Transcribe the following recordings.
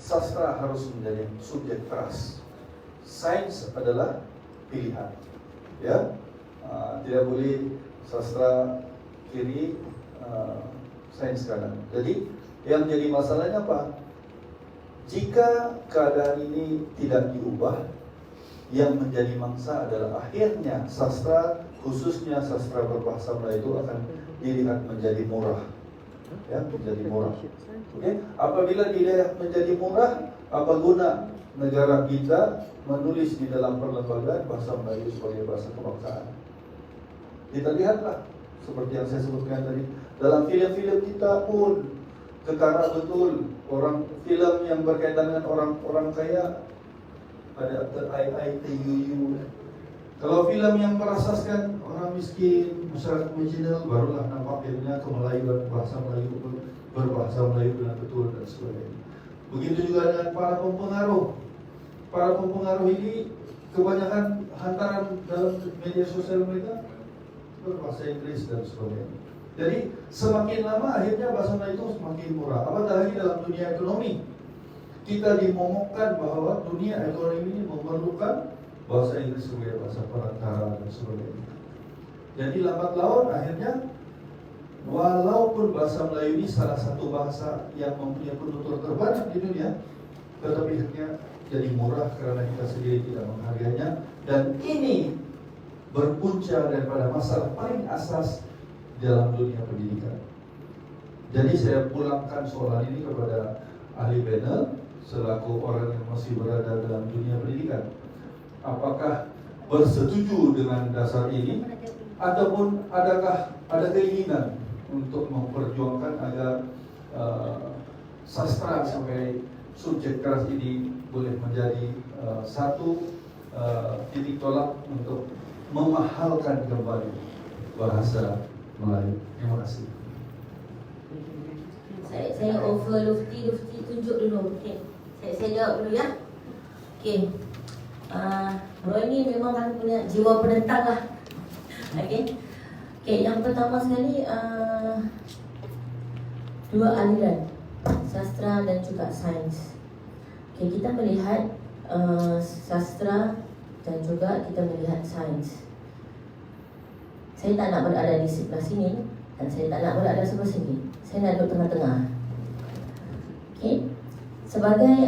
sastra harus menjadi subjek keras. Sains adalah pilihan, ya. Tidak boleh sastra kiri, sains kanan. Jadi yang jadi masalahnya apa? Jika keadaan ini tidak diubah, yang menjadi mangsa adalah akhirnya sastra, khususnya sastra berbahasa Melayu itu akan dilihat menjadi murah, ya, menjadi murah. Okay? Apabila dilihat menjadi murah, apa guna negara kita menulis di dalam perlembagaan bahasa Melayu sebagai bahasa kebangsaan? Kita lihatlah seperti yang saya sebutkan tadi, dalam film-film kita pun ketara betul orang film yang berkaitan dengan orang kaya, ada aktor IITUU. Kalau film yang merasaskan orang miskin, masyarakat marginal, barulah nampak filmnya kemelayuan, bahasa Melayu, berbahasa Melayu dengan betul dan sebagainya. Begitu juga dengan para penpengaruh. Para penpengaruh ini kebanyakan hantaran dalam media sosial mereka berbahasa Inggris dan sebagainya. Jadi semakin lama akhirnya bahasa Melayu itu semakin murah. Apatah lagi dalam dunia ekonomi, kita dimomokkan bahwa dunia ekonomi ini memerlukan bahasa Inggris sebagai bahasa perantara dan sebagainya. Jadi lambat laun akhirnya, walaupun bahasa Melayu ini salah satu bahasa yang mempunyai penutur terbanyak di dunia, tetapi akhirnya jadi murah karena kita sendiri tidak menghargainya. Dan ini berpunca daripada masalah paling asas dalam dunia pendidikan. Jadi saya pulangkan soalan ini kepada ahli panel selaku orang yang masih berada dalam dunia pendidikan. Apakah bersetuju dengan dasar ini, ataupun adakah ada keinginan untuk memperjuangkan agar sastra sebagai subjek keras ini boleh menjadi satu titik tolak untuk memahalkan kembali bahasa Melayu. Terima kasih. Saya over Lufti tunjuk dulu. Okey. Saya jawab dulu ya. Okey. Roy ni memang punya jiwa penentang lah. Okey. Okey, yang pertama sekali dua aliran, sastra dan juga sains. Okey, kita melihat sastra dan juga kita melihat sains. Saya tak nak berada di sebelah sini dan saya tak nak berada sebelah sini. Saya nak duduk tengah-tengah. Okay. Sebagai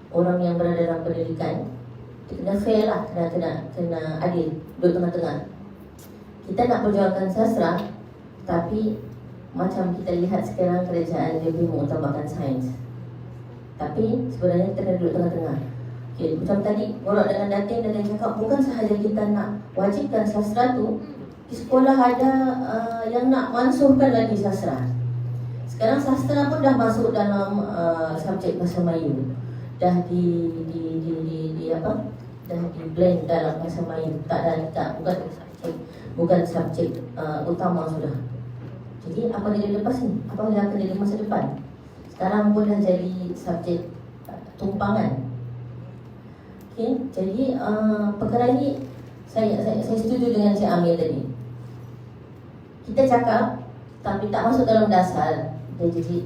orang yang berada dalam pendidikan, kita kena fair lah, kena adil, duduk tengah-tengah. Kita nak perjuangkan sastra, tapi macam kita lihat sekarang kerajaan lebih mengutamakan sains. Tapi sebenarnya kita kena duduk tengah-tengah. Okay, macam tadi borak dengan Datin cakap, bukan sahaja kita nak wajibkan sastra tu, di sekolah ada yang nak mansuhkan lagi sastra. Sekarang sastra pun dah masuk dalam subjek bahasa Melayu. Dah di apa? Dah di blend dalam bahasa Melayu. Bukan subjek utama sudah. Jadi apa dia lepas ni? Apa yang akan jadi masa depan? Sekarang pun dah jadi subjek tumpangan. Okay, jadi perkara ini saya setuju dengan Cik Amir tadi. Kita cakap tapi tak masuk dalam dasar, dia jadi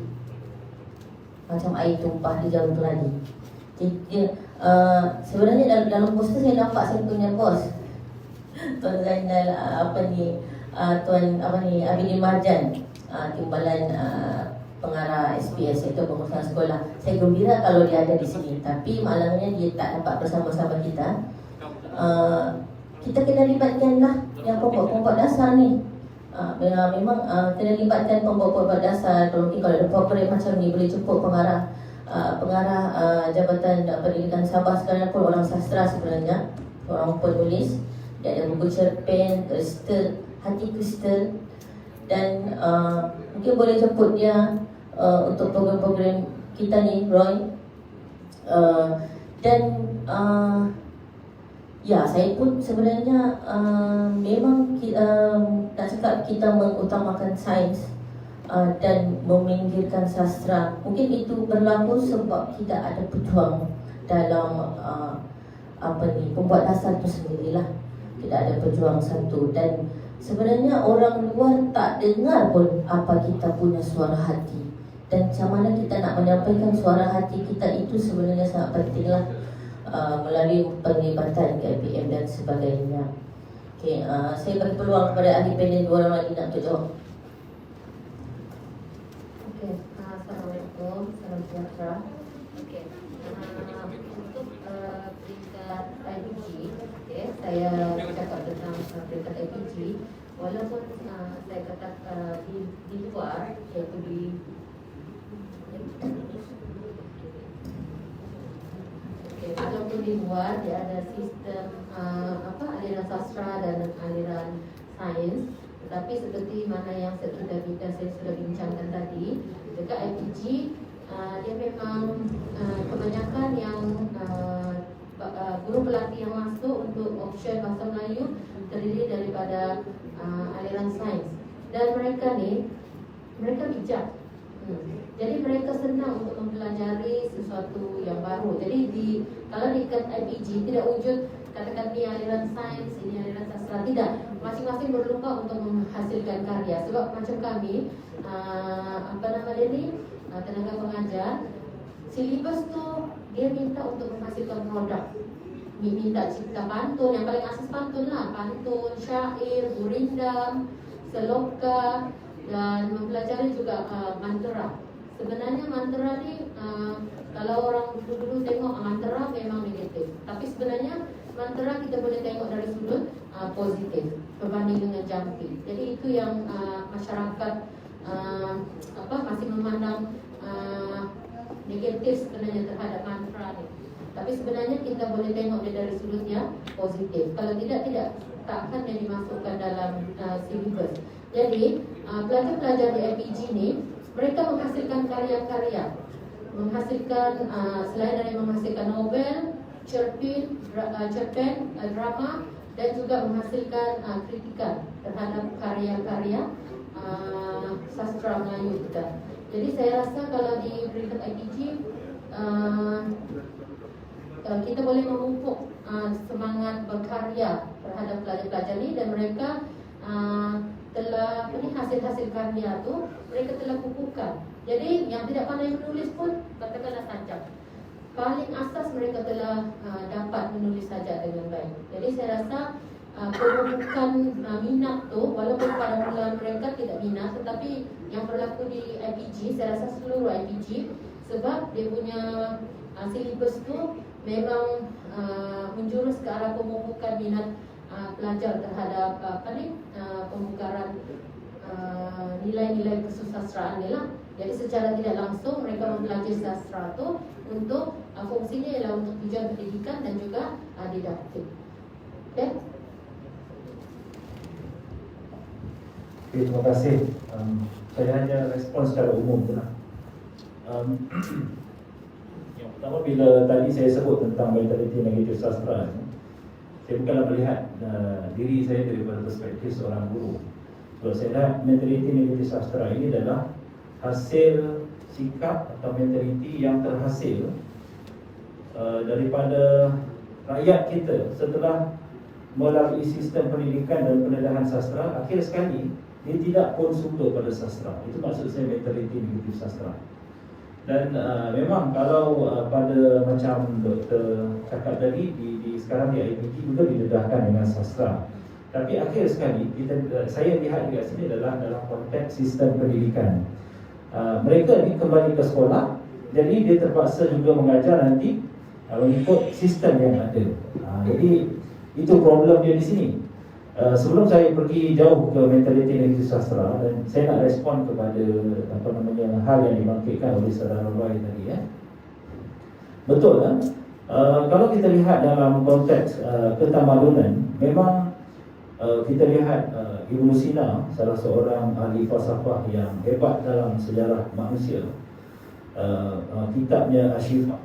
macam air tumpah di jarum keladi. Jadi sebenarnya dalam poster saya nampak saya punya bos Tuan Zainal Tuan Abidin Marjan, timbalan pengarah SPS iaitu pengurusan sekolah. Saya gembira kalau dia ada di sini, tapi malangnya dia tak dapat bersama-sama kita. Kita kena libatkanlah yang pokok-pokok dasar ni. Memang kena libatkan pokok-pokok dasar. Kalau ada program macam ni boleh cukup pengarah Jabatan Pendidikan Sabah sekarang pun orang sastra sebenarnya, orang penulis. Dia ada buku cerpen, kristal, hati kristal. Dan mungkin boleh jemput dia untuk program-program kita ni, Roy. Dan ya, saya pun sebenarnya memang nak cakap kita mengutamakan sains dan meminggirkan sastra. Mungkin itu berlaku sebab kita ada pejuang dalam pembuat dasar itu sendirilah. Tidak ada pejuang satu, dan sebenarnya orang luar tak dengar pun apa kita punya suara hati. dan macam mana kita nak menyampaikan suara hati kita itu sebenarnya sangat pentinglah melalui penglibatan KPM dan sebagainya. Okay, saya beri peluang kepada ahli panel dua orang lagi nak jawab. Okay, Assalamualaikum, salam sejahtera. Okay, untuk peringkat IPG, okay, saya cakap tentang peringkat IPG. Walaupun saya kata di luar, iaitu di walaupun di luar dia ada sistem aliran sastra dan aliran sains, tetapi seperti mana yang saya sudah bincangkan tadi, dekat IPG dia memang kebanyakan yang guru pelatih yang masuk untuk option bahasa Melayu terdiri daripada aliran sains, dan mereka bijak. Jadi mereka senang untuk mempelajari sesuatu yang baru. Jadi kalau di IPG tidak wujud katakan ni aliran sains, ini aliran sastra, tidak. Masing-masing berlomba untuk menghasilkan karya. Sebab macam kami, tenaga pengajar, silibus tu dia minta untuk menghasilkan produk. Minta cipta pantun, yang paling asas pantun lah, pantun, syair, gurindam, seloka, dan mempelajari juga mantra. Sebenarnya mantra ni kalau orang dulu tengok mantra memang negatif, tapi sebenarnya mantra kita boleh tengok dari sudut positif berbanding dengan jampi. Jadi itu yang masyarakat masih memandang negatif sebenarnya terhadap mantra ni. Tapi sebenarnya kita boleh tengok dia dari sudutnya positif. Kalau tidak tak akan dia dimasukkan dalam silibus. Jadi pelajar-pelajar di IPG ni mereka menghasilkan karya-karya, menghasilkan selain dari menghasilkan novel, cerpen, drama, dan juga menghasilkan kritikan terhadap karya-karya sastra Melayu kita. Jadi saya rasa kalau di peringkat IPG kita boleh memupuk semangat berkarya terhadap pelajar-pelajar ni, dan mereka telah hasil-hasil karya tu mereka telah kukuhkan. Jadi yang tidak pandai menulis pun katakanlah saja, paling asas mereka telah dapat menulis saja dengan baik. Jadi saya rasa pemupukan minat tu, walaupun pada mula mereka tidak minat, tetapi yang berlaku di IPG, saya rasa seluruh IPG, sebab dia punya silibus tu memang menjurus ke arah pemupukan minat pelajar terhadap pembukaran nilai-nilai kesusastraan ni lah. Jadi secara tidak langsung mereka mempelajari sastra tu untuk fungsinya ialah untuk tujuan pendidikan dan juga didaktik. Okay? Okay, terima kasih. Saya hanya respon secara umum je lah. Yang pertama, bila tadi saya sebut tentang mentaliti negatif sastra, saya bukanlah melihat diri saya daripada perspektif seorang guru. Kalau saya lihat mentaliti negatif sastra ini adalah hasil sikap atau mentaliti yang terhasil daripada rakyat kita setelah melalui sistem pendidikan dan pendedahan sastra. Akhir sekali dia tidak pun suka pada sastra. Itu maksud saya mentaliti negatif sastra. Dan memang kalau pada macam Dr. cakap tadi, sekarang di IPG juga didedahkan dengan sastra. Tapi akhir sekali saya lihat di sini adalah dalam konteks sistem pendidikan. Mereka ni kembali ke sekolah, jadi dia terpaksa juga mengajar nanti mengikut sistem yang ada. Jadi itu problem dia di sini. Sebelum saya pergi jauh ke mentaliti negatif sastra, dan saya nak respon kepada hal yang dibangkitkan oleh saudara Roy tadi, ya. Betul kan? Kalau kita lihat dalam konteks ketamadunan, memang kita lihat Ibnu Sina, salah seorang ahli falsafah yang hebat dalam sejarah manusia, kitabnya Ashifa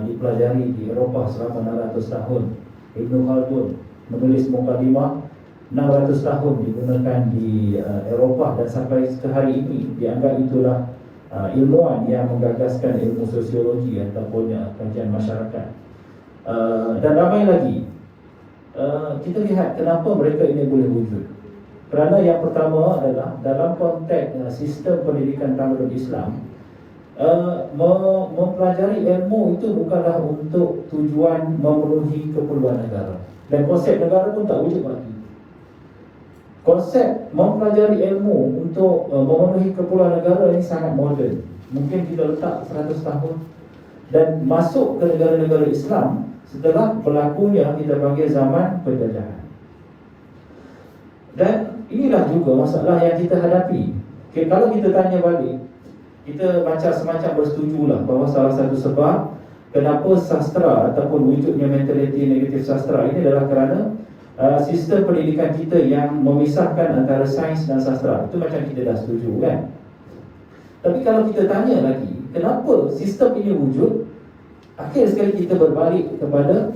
dipelajari di Eropah selama 600 tahun. Ibnu Khaldun menulis mukadimah, 600 tahun digunakan di Eropah, dan sampai ke hari ini dianggap itulah ilmuwan yang menggagaskan ilmu sosiologi ataupun kajian masyarakat. Dan ramai lagi. Kita lihat kenapa mereka ini boleh wujud. Kerana yang pertama adalah dalam konteks sistem pendidikan Tamadun Islam, mempelajari ilmu itu bukanlah untuk tujuan memenuhi keperluan negara. Dan konsep negara pun tak wujud lagi. Konsep mempelajari ilmu untuk memenuhi keperluan negara ini sangat moden. Mungkin kita letak 100 tahun. Dan masuk ke negara-negara Islam setelah berlakunya kita panggil zaman penjajahan. Dan inilah juga masalah yang kita hadapi. Kalau kita tanya balik, kita macam semacam bersetujulah bahawa salah satu sebab kenapa sastra ataupun wujudnya mentaliti negatif sastra ini adalah kerana sistem pendidikan kita yang memisahkan antara sains dan sastra. Itu macam kita dah setuju kan. Tapi kalau kita tanya lagi, kenapa sistem ini wujud? Akhir sekali kita berbalik kepada,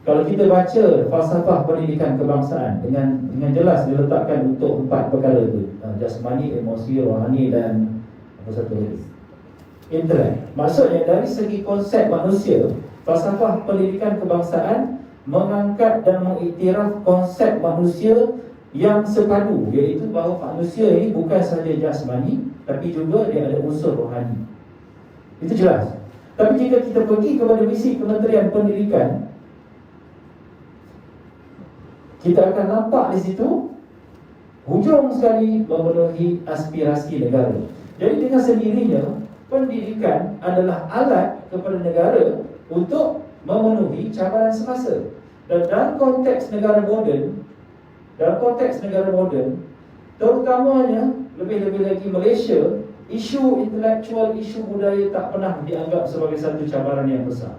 kalau kita baca falsafah pendidikan kebangsaan dengan jelas diletakkan untuk 4 perkara itu, jasmani, emosi, rohani dan apa satu lagi, intelek. Maksudnya dari segi konsep manusia, falsafah pendidikan kebangsaan mengangkat dan mengiktiraf konsep manusia yang sepadu, iaitu bahawa manusia ini bukan sahaja jasmani, tapi juga dia ada unsur rohani. Itu jelas. Tapi jika kita pergi kepada misi Kementerian Pendidikan, kita akan nampak di situ hujung sekali memenuhi aspirasi negara. Jadi dengan sendirinya pendidikan adalah alat kepada negara untuk memenuhi cabaran semasa. Dan dalam konteks negara moden, terutamanya lebih-lebih lagi Malaysia, isu intelektual, isu budaya tak pernah dianggap sebagai satu cabaran yang besar.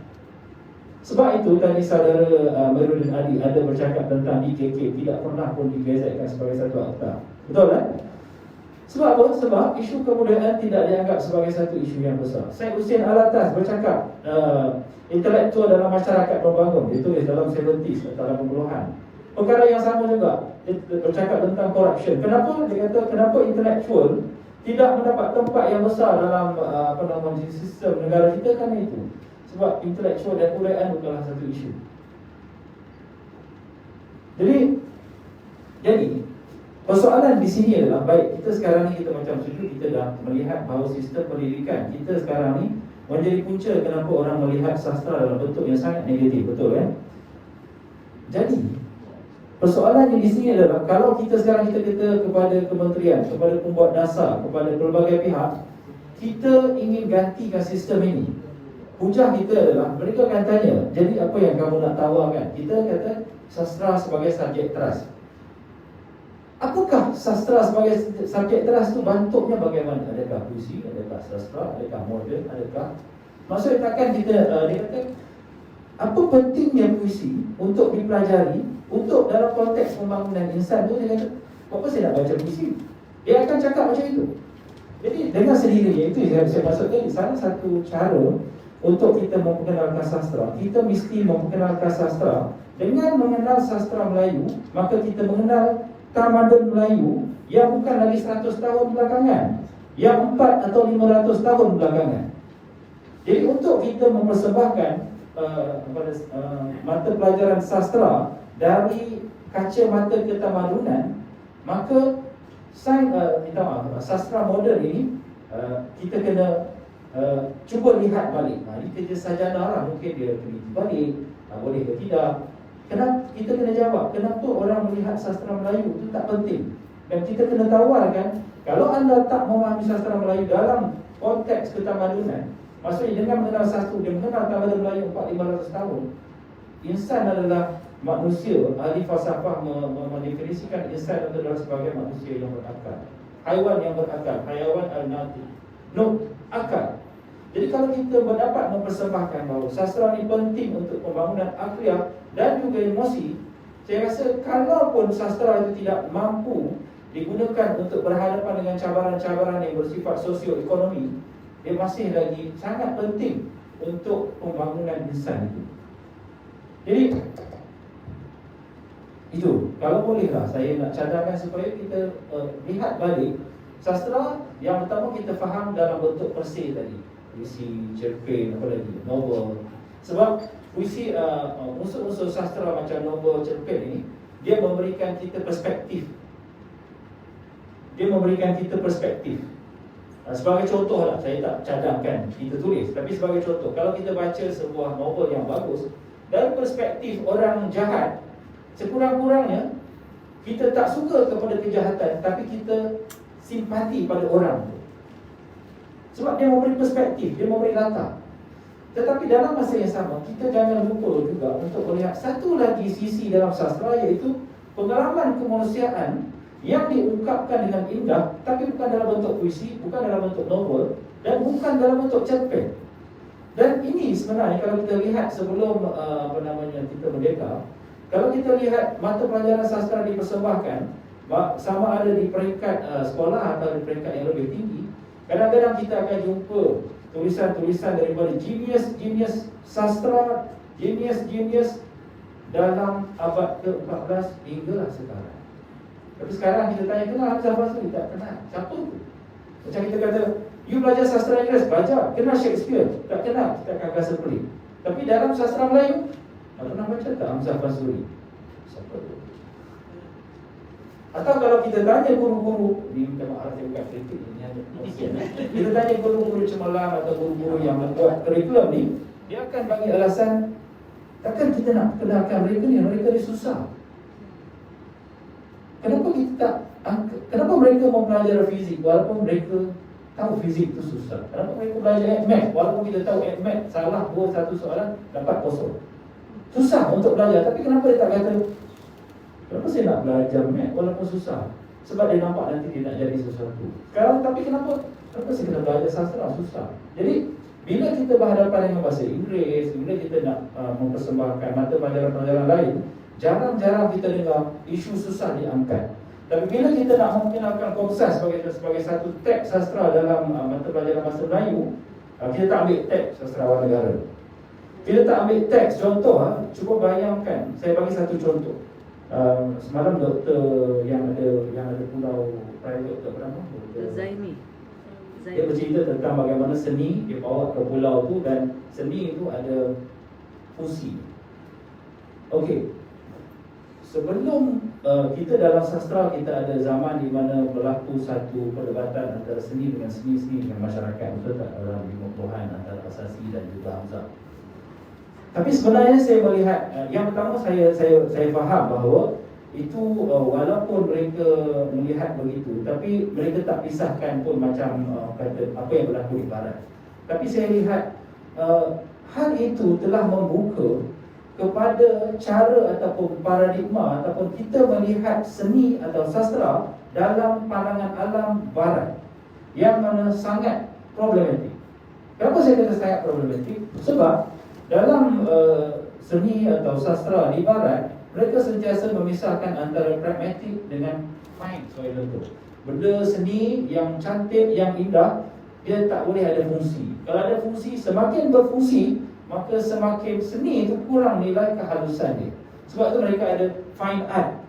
Sebab itu tadi saudara Merudin Ali ada bercakap tentang DKK tidak pernah pun digazetkan sebagai satu akta. Betul kan? Sebab apa? Sebab isu kebudayaan tidak dianggap sebagai satu isu yang besar. Syed Hussein Alatas bercakap intelektual dalam masyarakat membangun, ditulis dalam 70s atau 80-an. Perkara yang sama juga, dia bercakap tentang corruption. Kenapa? Dia kata kenapa intelektual tidak mendapat tempat yang besar dalam sistem negara kita, kan itu. Sebab intelektual dan kebudayaan bukanlah satu isu. Jadi persoalan di sini adalah, baik kita sekarang ni kita macam setuju, kita dah melihat bahawa sistem pendidikan kita sekarang ni menjadi punca kenapa orang melihat sastra dalam bentuk yang sangat negatif, betul kan? Jadi persoalannya di sini adalah, kalau kita sekarang kita kepada kementerian, kepada pembuat dasar, kepada pelbagai pihak, kita ingin gantikan sistem ini. Hujah kita adalah, mereka akan tanya, jadi apa yang kamu nak tawarkan? Kita kata sastra sebagai subjek teras. Apakah sastra sebagai subjek teras itu bentuknya bagaimana? Adakah puisi, adakah sastra, adakah moden, adakah? Maksudnya takkan kita, dia kata, apa pentingnya puisi untuk dipelajari, untuk dalam konteks pembangunan insan tu? Dia kata, apa saya nak baca puisi? Dia akan cakap macam itu. Jadi dengan sendirinya, itu yang saya maksud tadi, salah satu cara untuk kita memperkenalkan sastra, kita mesti memperkenalkan sastra. Dengan mengenal sastra Melayu, maka kita mengenal tamadun Melayu yang bukan lagi 100 tahun belakangan, yang 4 atau 500 tahun belakangan. Jadi untuk kita mempersembahkan mata pelajaran sastra dari kacamata ketamadunan, maka sastra moden ini kita kena cuba lihat balik. Ini kerja sarjana lah, mungkin dia teliti balik, boleh ke tidak. Kita kena jawab, kenapa orang melihat sastra Melayu itu tak penting. Dan kita kena tawarkan, kalau anda tak memahami sastra Melayu dalam konteks ketamadunan, maksudnya dengan mengenal sastra, dia mengenal tamadun Melayu 400-500 tahun. Insan adalah manusia. Ahli falsafah mendefinisikan insan adalah sebagai manusia yang berakal, haiwan yang berakal, hayawan al-nati, akal. Jadi kalau kita dapat mempersembahkan bahawa sastra ini penting untuk pembangunan akhlak dan juga emosi, saya rasa kalaupun sastra itu tidak mampu digunakan untuk berhadapan dengan cabaran-cabaran yang bersifat sosioekonomi, dia masih lagi sangat penting untuk pembangunan insan itu. Jadi itu, kalau bolehlah saya nak cadangkan supaya kita lihat balik sastra. Yang pertama kita faham dalam bentuk persih tadi, puisi, cerpen, apa lagi, novel. Sebab puisi, unsur-unsur sastra macam novel, cerpen ini, dia memberikan kita perspektif. dia memberikan kita perspektif. Sebagai contoh lah, saya tak cadangkan kita tulis, tapi sebagai contoh, kalau kita baca sebuah novel yang bagus dari perspektif orang jahat, sekurang-kurangnya kita tak suka kepada kejahatan, tapi kita simpati pada orang tu. Sebab dia memberi perspektif, dia memberi latar. Tetapi dalam masa yang sama, kita jangan lupa juga untuk melihat satu lagi sisi dalam sastra, iaitu pengalaman kemanusiaan yang diungkapkan dengan indah, tapi bukan dalam bentuk puisi, bukan dalam bentuk novel, dan bukan dalam bentuk cerpen. Dan ini sebenarnya kalau kita lihat sebelum kita merdeka, kalau kita lihat mata pelajaran sastra dipersembahkan, sama ada di peringkat sekolah atau di peringkat yang lebih tinggi, kadang-kadang kita akan jumpa tulisan-tulisan daripada genius sastra, genius dalam abad ke-14 hinggalah sekarang. Tapi sekarang kita tanya, kenal Hamzah Fazli? Tak kenal. Siapa tu? Macam kita kata, you belajar sastra Inggeris, belajar. Kenal Shakespeare? Tak kenal. Kita akan rasa pelik. Tapi dalam sastra Melayu, pernah baca tak Hamzah Fazli? Siapa tu? Atau kalau kita tanya guru-guru, ni minta maaf saya bukan kritik, ini ada kita tanya guru-guru cemerlang atau guru-guru yang membuat kurikulum ni, dia akan bagi alasan, takkan kita nak kenalkan mereka ni susah. Kenapa mereka mempelajari fizik walaupun mereka tahu fizik itu susah? Kenapa mereka belajar math walaupun kita tahu math salah buat satu soalan dapat kosong? Susah untuk belajar, tapi kenapa dia tak kata, kenapa saya nak belajar math walaupun susah? Sebab dia nampak nanti dia nak jadi sesuatu. Tapi kenapa saya kena belajar sastra? Susah. Jadi bila kita berhadapan dengan bahasa Inggeris, bila kita nak mempersembahkan mata pelajaran-pelajaran lain, jarang-jarang kita dengar isu susah diangkat. Tapi bila kita nak memperkenalkan Komsas sebagai satu teks sastra dalam mata pelajaran bahasa Melayu, kita tak ambil teks sastrawan negara. Kita tak ambil teks contoh. Cuba bayangkan, saya bagi satu contoh. Semalam doktor yang ada pulau private, doktor apa nama? Zaimi. Dia bercerita tentang bagaimana seni dia bawa ke pulau tu, dan seni itu ada fungsi. Okey. Sebelum kita dalam sastra, kita ada zaman di mana berlaku satu perdebatan antara seni dengan masyarakat, betul tak, dalam 50-an antara Asasi dan juga Hamzah. Tapi sebenarnya saya melihat, yang pertama saya faham bahawa itu walaupun mereka melihat begitu, tapi mereka tak pisahkan pun macam kata apa yang berlaku di barat. Tapi saya lihat hal itu telah membuka kepada cara ataupun paradigma ataupun kita melihat seni atau sastra dalam pandangan alam barat yang mana sangat problematik. Kenapa saya kata sangat problematik? Sebab dalam seni atau sastra di barat, mereka sentiasa memisahkan antara pragmatik dengan fine soil itu. Benda seni yang cantik, yang indah, dia tak boleh ada fungsi. Kalau ada fungsi, semakin berfungsi, maka semakin seni itu kurang nilai kehalusan dia. Sebab tu mereka ada fine art.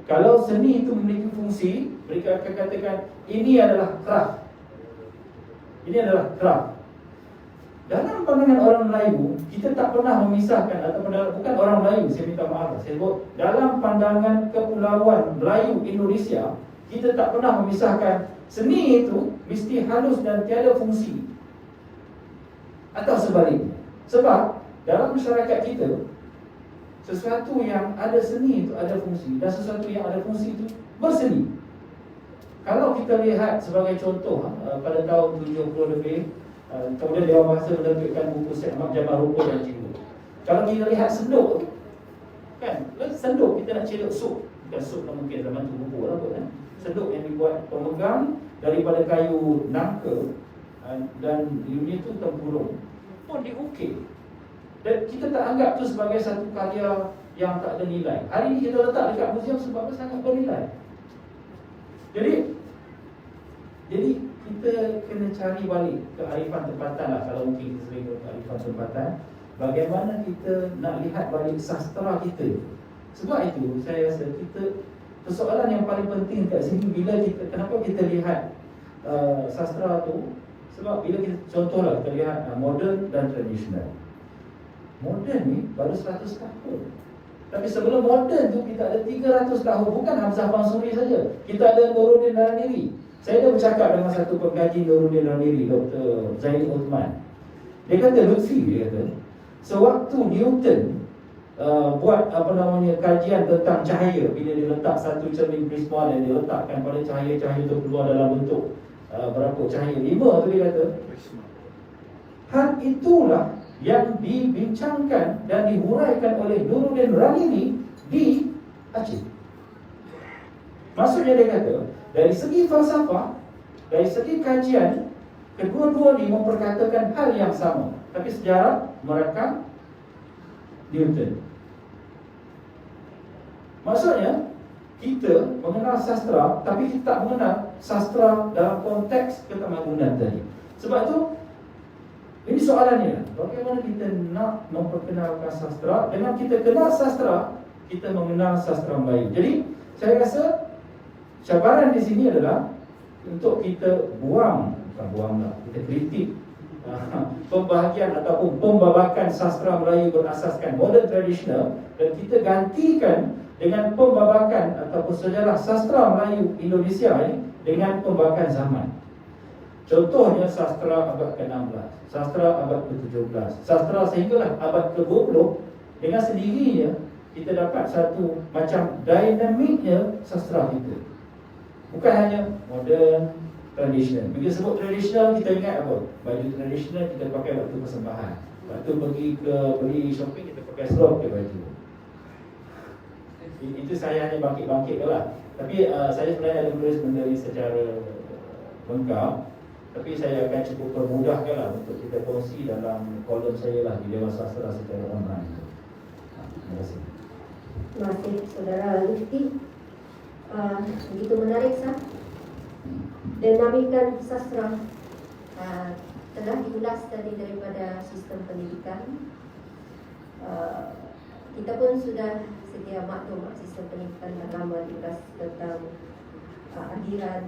Kalau seni itu memiliki fungsi, mereka akan katakan ini adalah craft. Ini adalah craft. Dalam pandangan orang Melayu, kita tak pernah memisahkan, atau bukan orang Melayu, saya minta maaf, saya sebut dalam pandangan kepulauan Melayu Indonesia, kita tak pernah memisahkan seni itu mesti halus dan tiada fungsi, atau sebaliknya. Sebab dalam masyarakat kita, sesuatu yang ada seni itu ada fungsi, dan sesuatu yang ada fungsi itu berseni. Kalau kita lihat sebagai contoh, pada tahun 70 lebih, kemudian Dewan Bahasa menerbitkan buku set Mak Jamal Rupa dan Cikgu. Kalau kita lihat senduk, kan, senduk kita nak celok sup, bukan sup lah mungkin zaman tu buku lah kan. Senduk yang dibuat pemegang daripada kayu nangka, dan unit tu tempurung pun diukir. Dan kita tak anggap tu sebagai satu karya yang tak ada nilai. Hari ini kita letak dekat museum sebab sangat bernilai. Jadi kita kena cari balik kearifan tempatan lah. Kalau mungkin kita sering kearifan tempatan, bagaimana kita nak lihat balik sastra kita. Sebab itu saya rasa persoalan yang paling penting kat sini, kenapa kita lihat sastra tu. Sebab bila kita, contohlah kita lihat modern dan tradisional. Moden ni baru 100 tahun. Tapi sebelum moden tu kita ada 300 tahun. Bukan Hamzah Mansuri saja. Kita ada Nuruddin Raniri. Saya dah bercakap dengan satu pengkaji Nuruddin Raniri, Dr. Zain Uthman. Dia kata, Lutfi, dia kata, sewaktu Newton buat kajian tentang cahaya, bila dia letak satu cermin prisma dan dia letakkan pada cahaya-cahaya itu keluar dalam bentuk berapa cahaya, 5 tu dia kata, hal itulah yang dibincangkan dan dihuraikan oleh Nuruddin Raniri di Aceh. Maksudnya dia kata, dari segi falsafah, dari segi kajian, kedua-dua ni memperkatakan hal yang sama, tapi sejarah merekam Newton. Maksudnya, kita mengenal sastra, tapi kita tak mengenal sastra dalam konteks ketamadunan tadi. Sebab tu, ini soalannya, bagaimana kita nak memperkenalkan sastra? Dengan kita kenal sastra, kita mengenal sastra Melayu. Jadi, saya rasa cabaran di sini adalah untuk kita kita kritik pembahagian ataupun pembabakan sastra Melayu berasaskan moden tradisional, dan kita gantikan dengan pembabakan ataupun sejarah sastra Melayu Indonesia ini dengan pembabakan zaman. Contohnya sastra abad ke-16, sastra abad ke-17, sastra sehinggalah abad ke-20. Dengan sendirinya kita dapat satu macam dinamiknya sastra kita. Bukan hanya moden, tradisional. Bila sebut tradisional, kita ingat apa? Baju tradisional kita pakai waktu persembahan. Waktu pergi ke beli shopping, kita pakai seluar, pakai baju. Itu saya hanya bangkit-bangkit lah. Tapi saya sebenarnya ada menulis benda ini secara lengkap. Tapi saya akan cukup permudahkan lah untuk kita kongsi dalam kolom saya lah di Dewan Sastra secara online. Terima kasih. Terima kasih Saudara Lutfi. Begitu menarik sah. Dinamikan sastra telah diulas tadi daripada sistem pendidikan. Kita pun sudah sedia maklum sistem pendidikan dah lama diulas tentang aliran,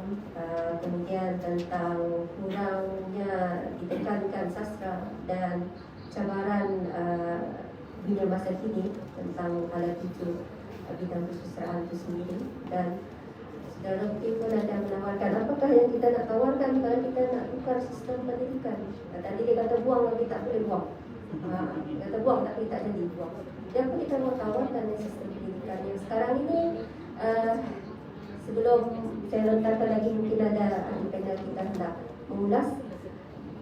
kemudian tentang kurangnya ditekankan sastra dan cabaran dunia masa kini tentang alat tuju bidang kesusastraan itu sendiri. Dan Saudara Lutfi pun ada menawarkan apakah yang kita nak tawarkan kalau kita nak tukar sistem pendidikan. Tadi dia kata buang, tapi tak boleh buang. Dia kata buang tapi tak jadi buang. Dan apa kita mau tawarkan dari sistem pendidikan yang sekarang ini. Sebelum saya lontarkan lagi, mungkin ada ahli panel kita hendak mengulas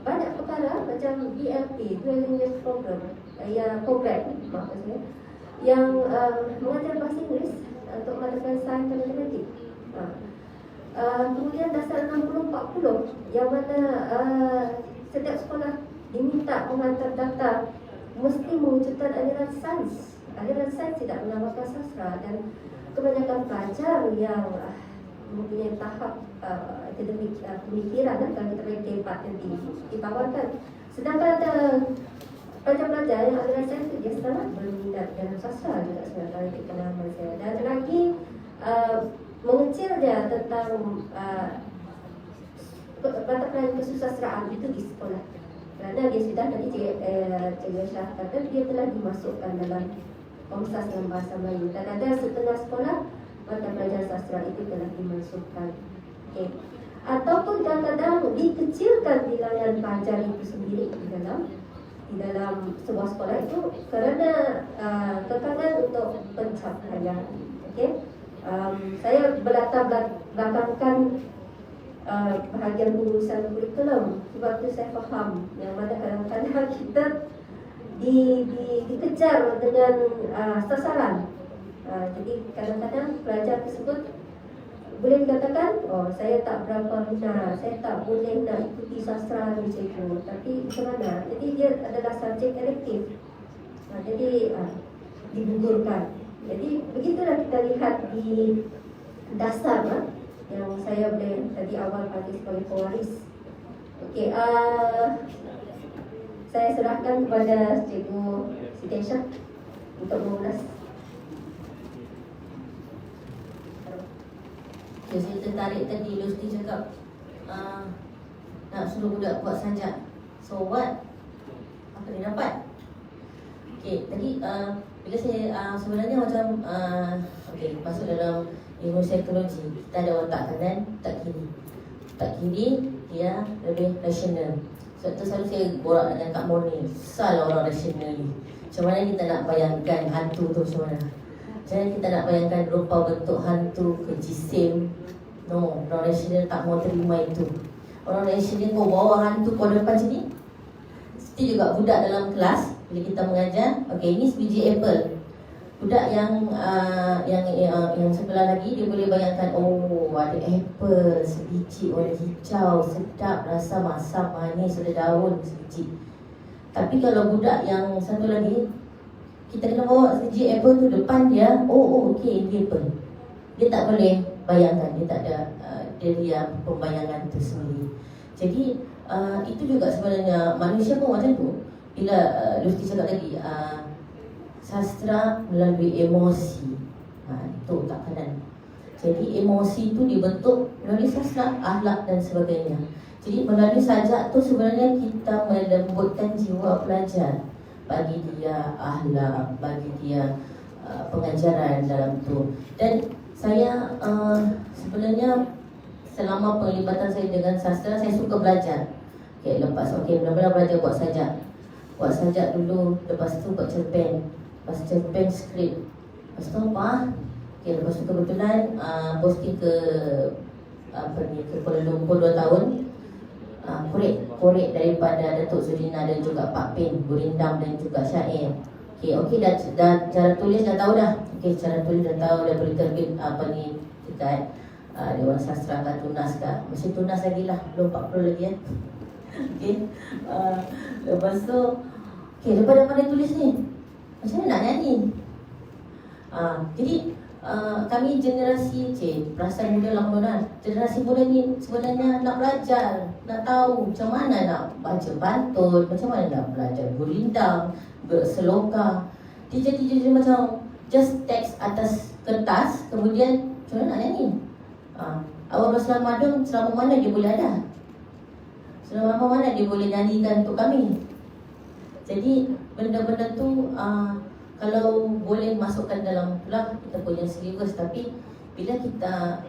banyak perkara macam BLP, Dual Language Program, maksudnya yang mengajar bahasa Inggeris untuk melakukan sains dan matematik. Kemudian dasar 60-40 yang mana setiap sekolah diminta mengantar data mesti mewujudkan aliran sains. Aliran sains tidak menambahkan sastra, dan kebanyakan pelajar yang mempunyai tahap akademik pemikiran kalau kita bagi K4 nanti ditawarkan. Sedangkan ada pelajar-pelajar yang aliran sains dia sedang berminat dalam sastra juga sebenarnya di pengalaman saya. Dan lagi mengecil dia tentang mata pelajaran kesusastraan itu di sekolah, kerana dia sudah tadi Cikgu Syah kata dia telah dimasukkan dalam Komsas yang bahasa Melayu, dan ada setengah sekolah mata pelajaran sastra itu telah dimasukkan. Okay. Ataupun kadang-kadang dikecilkan bilangan pelajar itu sendiri di dalam sebuah sekolah itu kerana kekangan untuk pencapaian. Okay. Saya berlatar belakangkan bahagian urusan kurikulum, sebab itu saya faham yang mana kadang-kadang kita dikejar dengan sasaran. Jadi kadang-kadang pelajar tersebut boleh dikatakan, oh saya tak berapa minat, saya tak boleh nak ikuti sastra ni cikgu, tapi macam mana? Jadi dia adalah subjek elektif, jadi digugurkan. Jadi begitulah kita lihat di dasar yang saya boleh tadi awal bagi sebagai pewaris. Okey, saya serahkan kepada Cikgu Siti Aisyah untuk mengulas. Saya tertarik tadi Lutfi cakap nak suruh budak buat sajak. So what? Apa dia dapat? Okey, tadi bila saya sebenarnya macam okey, masuk dalam ilmu psikologi, kita ada otak kanan, otak kiri. Otak kiri dia lebih rasional. Sebab tu selalu saya borak dengan Kak Moni, salah orang rasional ni. Macam mana kita nak bayangkan hantu tu macam mana? Macam mana kita nak bayangkan rupa bentuk hantu ke jisim? No, orang rasional tak mau terima itu. Orang rasional kau bawa hantu kau depan sini. Seperti juga budak dalam kelas bila kita mengajar, okey ini sebiji apple. Budak yang sebelah lagi dia boleh bayangkan, oh ada apple sebiji warna hijau, sedap, rasa masam, manis, ada daun sebiji. Tapi kalau budak yang satu lagi, kita kena bawa sebiji apple tu depan dia, oh okey ini apple. Dia tak boleh bayangkan, dia tak ada dia pembayangan itu sendiri. Jadi itu juga sebenarnya manusia pun macam tu. Bila Lufti cakap tadi, sastra melalui emosi, itu otak kanan. Jadi emosi itu dibentuk melalui sastra, akhlak dan sebagainya. Jadi melalui sajak tu sebenarnya kita melembutkan jiwa pelajar, bagi dia akhlak, bagi dia pengajaran dalam tu. Dan saya sebenarnya selama penglibatan saya dengan sastra, saya suka belajar. Okay, benar-benar belajar buat sajak. Buat sajak dulu, lepas tu buat cerpen. Lepas cerpen skrip. Lepas tu apa? Okay, lepas tu kebetulan posting ke Kuala Lumpur 2 tahun. Korek daripada Datuk Zurina dan juga Pak Pin, Gurindam dan juga Syair. Okey dah cara tulis dah tahu dah. Okey, cara tulis dah tahu, dah boleh terbit dekat Dewan Sastra ke Tunas ke. Masih Tunas lagi lah, belum 40 lagi kan. Okey. Lepas tu daripada pandai tulis ni, macam mana nak nyanyi? Jadi kami generasi perasan muda lah, generasi muda ni sebenarnya nak belajar, nak tahu macam mana nak baca pantun, macam mana nak belajar gurindam, berseloka. Dia jadi macam just text atas kertas, kemudian macam mana nak nyanyi? Awal Raslan Madung selama mana dia boleh ada? Selama mana dia boleh nyanyikan untuk kami? Jadi benda-benda tu kalau boleh masukkan dalam pula kita punya syllabus, tapi bila kita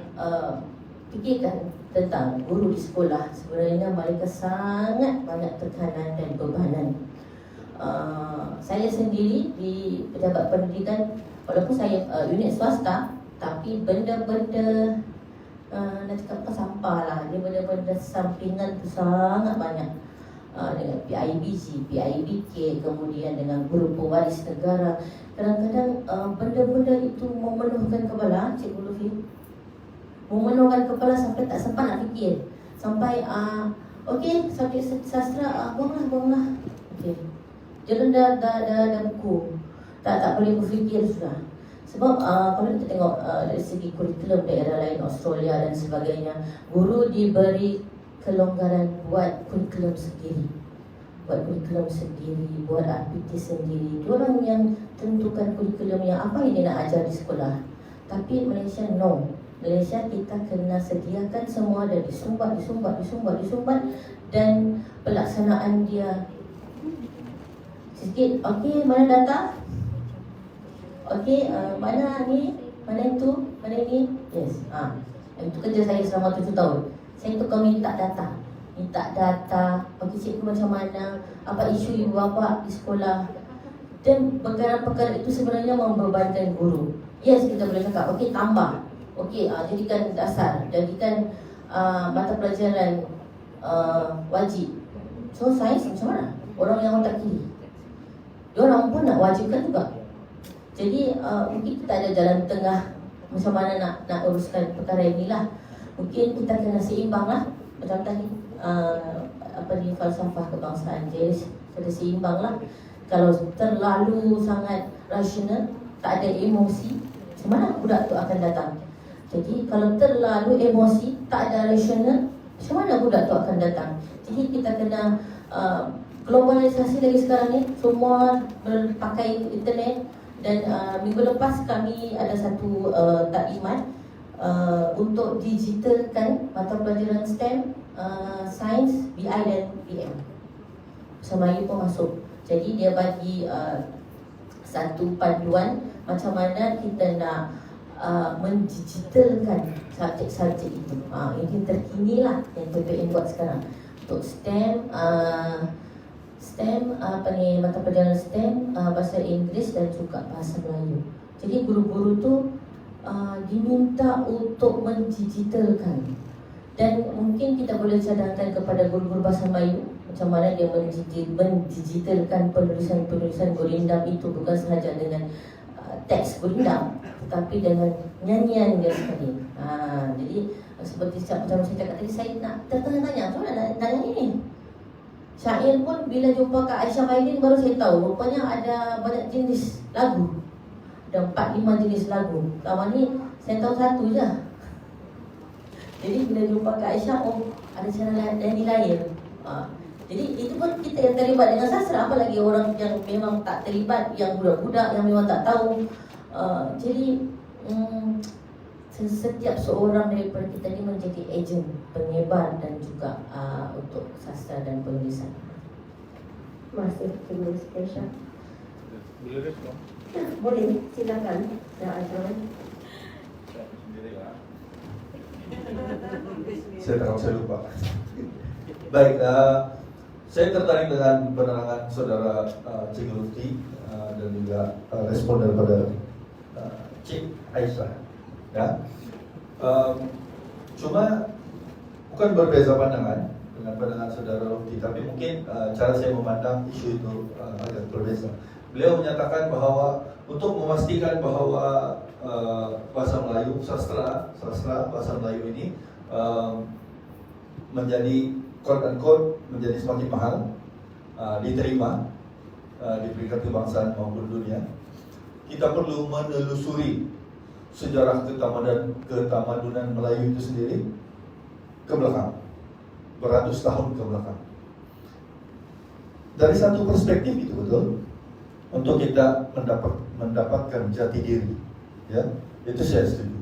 fikirkan tentang guru di sekolah, sebenarnya mereka sangat banyak tekanan dan bebanan. Saya sendiri di pejabat pendidikan, walaupun saya unit swasta, tapi benda-benda nak cakap apa sampah lah, dia benda-benda sampingan tu sangat banyak. Dengan PIBG, PIBK, kemudian dengan guru pewaris negara. Kadang-kadang benda-benda itu memenuhkan kepala, Cikgu Lufi, memenuhkan kepala sampai tak sempat nak fikir. Sampai okey, subjek sastra buanglah. Okey, jalan dah buku, tak boleh berfikir sudah. Sebab kalau kita tengok dari segi kurikulum daerah lain, Australia dan sebagainya, guru diberi kelonggaran buat kurikulum sendiri, buat aktiviti sendiri. Diorang yang tentukan kurikulum yang apa yang dia nak ajar di sekolah. Tapi Malaysia no. Malaysia kita kena sediakan semua dan disumbat dan pelaksanaan dia sikit. Okey, mana data? Okey, mana ni? Mana itu? Mana ini? Yes. Itu kerja saya selama 7 tahun. Saya tukar minta data. Bagi cikgu macam mana, apa isu ibu bapa di sekolah. Dan perkara-perkara itu sebenarnya membebankan guru. Yes, kita boleh cakap, okey tambah. Okey, jadikan dasar, jadikan mata pelajaran wajib. So sains macam mana? Orang yang otak kiri, diorang pun nak wajibkan juga. Jadi mungkin kita ada jalan tengah macam mana nak uruskan perkara inilah. Mungkin kita kena seimbang lah. Macam tadi falsafah kebangsaan, jadi kena seimbang lah. Kalau terlalu sangat rasional, tak ada emosi, macam mana budak tu akan datang? Jadi kalau terlalu emosi, tak ada rasional, macam mana budak tu akan datang? Jadi kita kena globalisasi lagi sekarang ni, semua berpakai internet. Dan minggu lepas kami ada satu taklimat untuk digitalkan mata pelajaran STEM, Sains, BI dan PM. Semaya pun masuk. Jadi dia bagi satu panduan macam mana kita nak mendigitalkan subjek-subjek itu. Ini terkini lah yang PPM buat sekarang untuk STEM, mata pelajaran STEM, bahasa Inggeris dan juga bahasa Melayu. Jadi guru-guru tu diminta untuk mendigitalkan, dan mungkin kita boleh cadangkan kepada guru-guru bahasa Melayu macam mana dia mendigitalkan penulisan gurindam itu, bukan sahaja dengan teks gurindam tetapi dengan nyanyian dia sekali. Jadi seperti macam saya cakap tadi, saya nak tanya macam mana nak nyanyi ni. Syair pun bila jumpa Kak Aisyah Maidin baru saya tahu rupanya ada banyak jenis lagu. Ada 4-5 jenis lagu. Selama ni saya tahu satu je. Jadi bila jumpa Kak Aisyah, oh ada cara nyanyi lain. Jadi itu pun kita yang terlibat dengan sastra, apalagi orang yang memang tak terlibat, yang budak-budak yang memang tak tahu. Jadi setiap seorang daripada kita ni menjadi ejen penyebar dan juga untuk sastra dan penulisan. Masih terima kasih. Boleh respon? Ya, boleh, silakan. Ya, Azwan. Saya lupa. Baik, saya tertarik dengan penerangan saudara Cik Lutfi dan juga respon daripada Cik Aisyah. Ya, cuma bukan berbeza pandangan dengan pandangan saudara Lutfi, tapi mungkin cara saya memandang isu itu agak berbeza. Beliau menyatakan bahawa untuk memastikan bahawa bahasa Melayu, sastra bahasa Melayu ini menjadi quote unquote menjadi semakin mahal, diterima di peringkat kebangsaan maupun dunia, kita perlu menelusuri sejarah ketamadunan Melayu itu sendiri ke belakang, beratus tahun ke belakang. Dari satu perspektif itu betul, untuk kita mendapatkan jati diri, ya, itu saya setuju.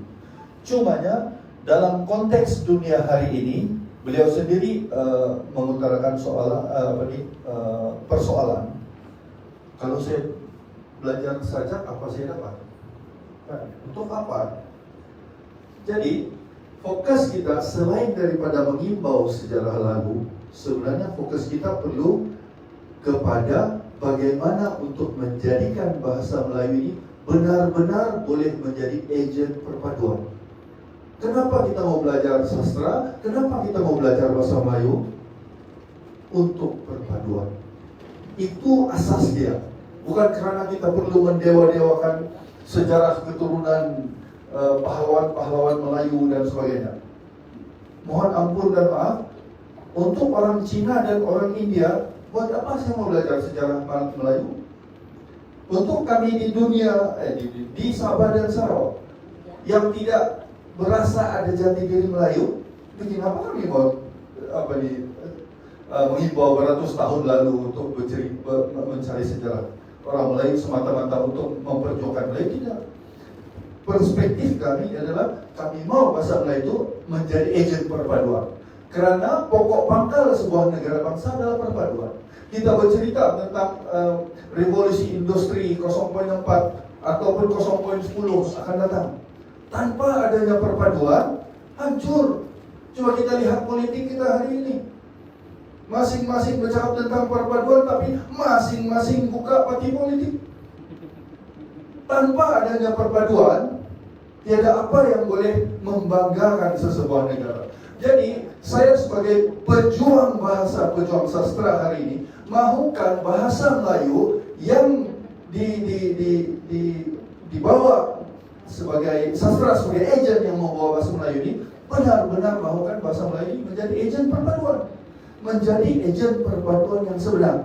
Cumanya dalam konteks dunia hari ini, beliau sendiri mengutarakan persoalan. Kalau saya belajar sajak, apa saya dapat? Untuk apa? Jadi fokus kita selain daripada mengimbau sejarah lagu, sebenarnya fokus kita perlu kepada bagaimana untuk menjadikan bahasa Melayu ini benar-benar boleh menjadi ejen perpaduan. Kenapa kita mau belajar sastra? Kenapa kita mau belajar bahasa Melayu? Untuk perpaduan. Itu asas dia. Bukan kerana kita perlu mendewa-dewakan sejarah keturunan pahlawan-pahlawan Melayu dan sebagainya. Mohon ampun dan maaf, untuk orang Cina dan orang India, buat apa saya mau belajar sejarah Melayu? Untuk kami di dunia, di Sabah dan Sarawak yang tidak berasa ada jati diri Melayu, kenapa kami mau mengimbau beratus tahun lalu untuk mencari sejarah orang Melayu semata-mata untuk memperjuangkan Melayu? Tidak. Perspektif kami adalah kami mau bahasa Melayu itu menjadi ejen perpaduan. Kerana pokok pangkal sebuah negara bangsa adalah perpaduan. Kita bercerita tentang revolusi industri 0.4 ataupun 0.10 akan datang. Tanpa adanya perpaduan, hancur. Cuma kita lihat politik kita hari ini. Masing-masing bercakap tentang perpaduan, tapi masing-masing buka parti politik. Tanpa adanya perpaduan, tiada apa yang boleh membanggakan sesebuah negara. Jadi, saya sebagai pejuang bahasa, pejuang sastra hari ini, mahukan bahasa Melayu yang dibawa sebagai sastra, sebagai ejen yang membawa bahasa Melayu ini, benar-benar mahukan bahasa Melayu ini menjadi ejen perpaduan, menjadi ejen perpaduan yang sebenar.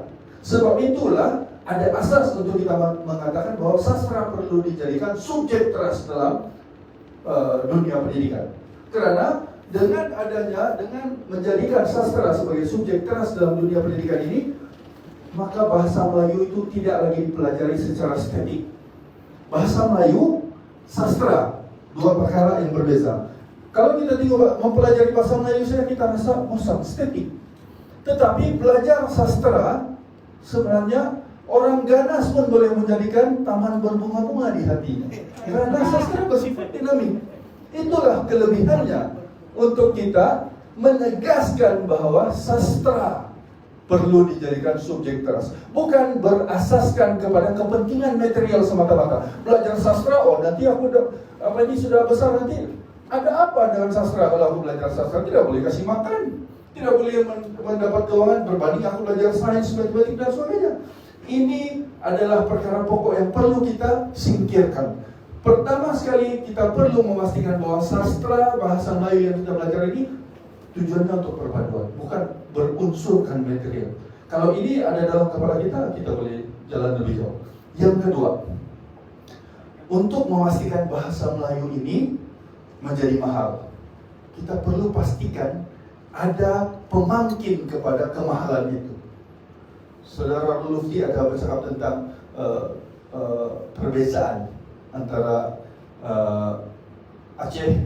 Sebab itulah ada asas untuk kita mengatakan bahwa sastra perlu dijadikan subjek teras dalam dunia pendidikan. Kerana dengan menjadikan sastra sebagai subjek teras dalam dunia pendidikan ini, maka bahasa Melayu itu tidak lagi dipelajari secara estetik. Bahasa Melayu, sastra, dua perkara yang berbeza. Kalau kita tengok mempelajari bahasa Melayu saja kita rasa bosan, estetik. Tetapi belajar sastra sebenarnya Orang ganas pun boleh menjadikan taman berbunga-bunga di hatinya. Karena sastra bersifat dinamik. Itulah kelebihannya untuk kita menegaskan bahwa sastra perlu dijadikan subjek teras, bukan berasaskan kepada kepentingan material semata-mata. Belajar sastra, oh nanti aku sudah besar, nanti ada apa dengan sastra kalau aku belajar sastra? Tidak boleh kasih makan, tidak boleh mendapat keuangan berbanding aku belajar sains, matematik dan sebagainya. Ini adalah perkara pokok yang perlu kita singkirkan. Pertama sekali kita perlu memastikan bahwa sastra bahasa Melayu yang kita belajar ini tujuannya untuk perpaduan, bukan berunsurkan material. Kalau ini ada dalam kepala kita, kita boleh jalan lebih jauh. Yang kedua, untuk memastikan bahasa Melayu ini menjadi mahal, kita perlu pastikan ada pemangkin kepada kemahalan itu. Saudara Lufti ada bercakap tentang perbezaan antara Aceh,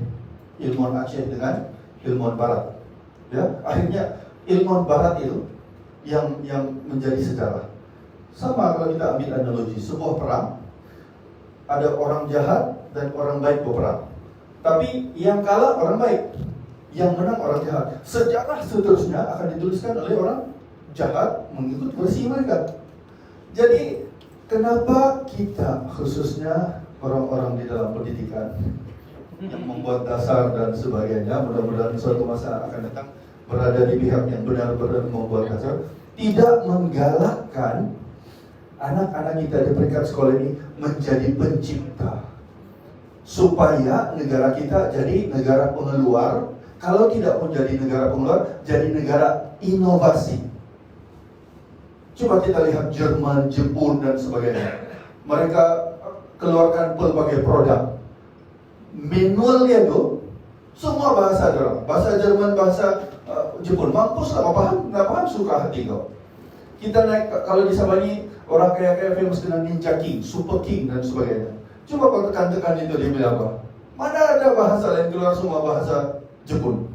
ilmuwan Aceh dengan ilmuwan Barat. Ya, akhirnya ilmuwan Barat itu yang menjadi sejarah. Sama kalau kita ambil analogi, sebuah perang, ada orang jahat dan orang baik berperang. Tapi yang kalah orang baik, yang menang orang jahat. Sejarah seterusnya akan dituliskan oleh orang jahat mengikut versi mereka. Jadi kenapa kita, khususnya orang-orang di dalam pendidikan yang membuat dasar dan sebagainya, mudah-mudahan suatu masa akan datang berada di pihak yang benar-benar membuat dasar, tidak menggalakkan anak-anak kita di peringkat sekolah ini menjadi pencipta, supaya negara kita jadi negara pengeluar. Kalau tidak menjadi negara pengeluar, jadi negara inovasi. Coba kita lihat Jerman, Jepun dan sebagainya. Mereka keluarkan pelbagai produk. Manualnya itu semua bahasa dorang. Bahasa Jerman, bahasa Jepun. Mampus lah, nggak paham suka hati kau. Kita naik, kalau di Sabani orang kaya-kaya famous dengan Ninja King, Super King dan sebagainya. Coba kau tekan-tekan itu dia bilang apa? Mana ada bahasa lain keluar semua bahasa Jepun?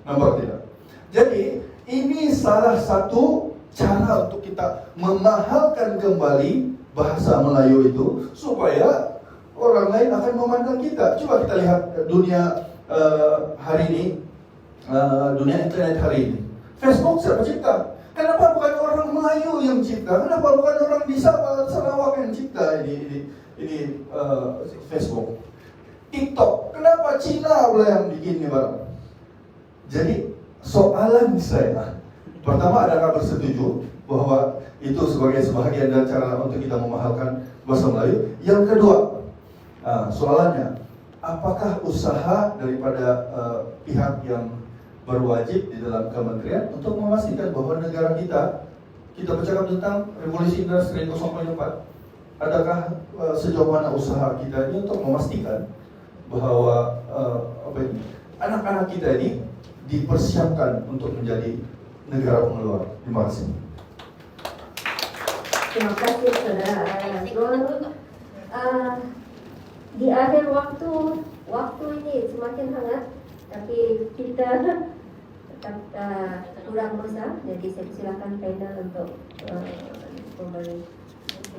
Nampak tidak? Jadi ini salah satu cara untuk kita memahalkan kembali bahasa Melayu itu supaya orang lain akan memandang kita. Coba kita lihat dunia hari ini, dunia internet hari ini. Facebook siapa cipta? Kenapa bukan orang Melayu yang cipta? Kenapa bukan orang di Sabah, Sarawak yang cipta ini Facebook? TikTok, kenapa Cina pula yang bikin ini barang? Jadi soalan saya, pertama, adakah bersetuju bahwa itu sebagai sebahagian dan cara untuk kita memahalkan bahasa Melayu? Yang kedua, soalannya, apakah usaha daripada pihak yang berwajib di dalam kementerian untuk memastikan bahwa negara kita bercakap tentang revolusi industri 0.4, adakah sejauh mana usaha kita ini untuk memastikan bahwa anak-anak kita ini dipersiapkan untuk menjadi negara pengeluar? Terima kasih. Terima kasih saudara Azrul. Di akhir waktu ini semakin hangat, tapi kita tetap kurang masa. Jadi saya silakan panel untuk memberi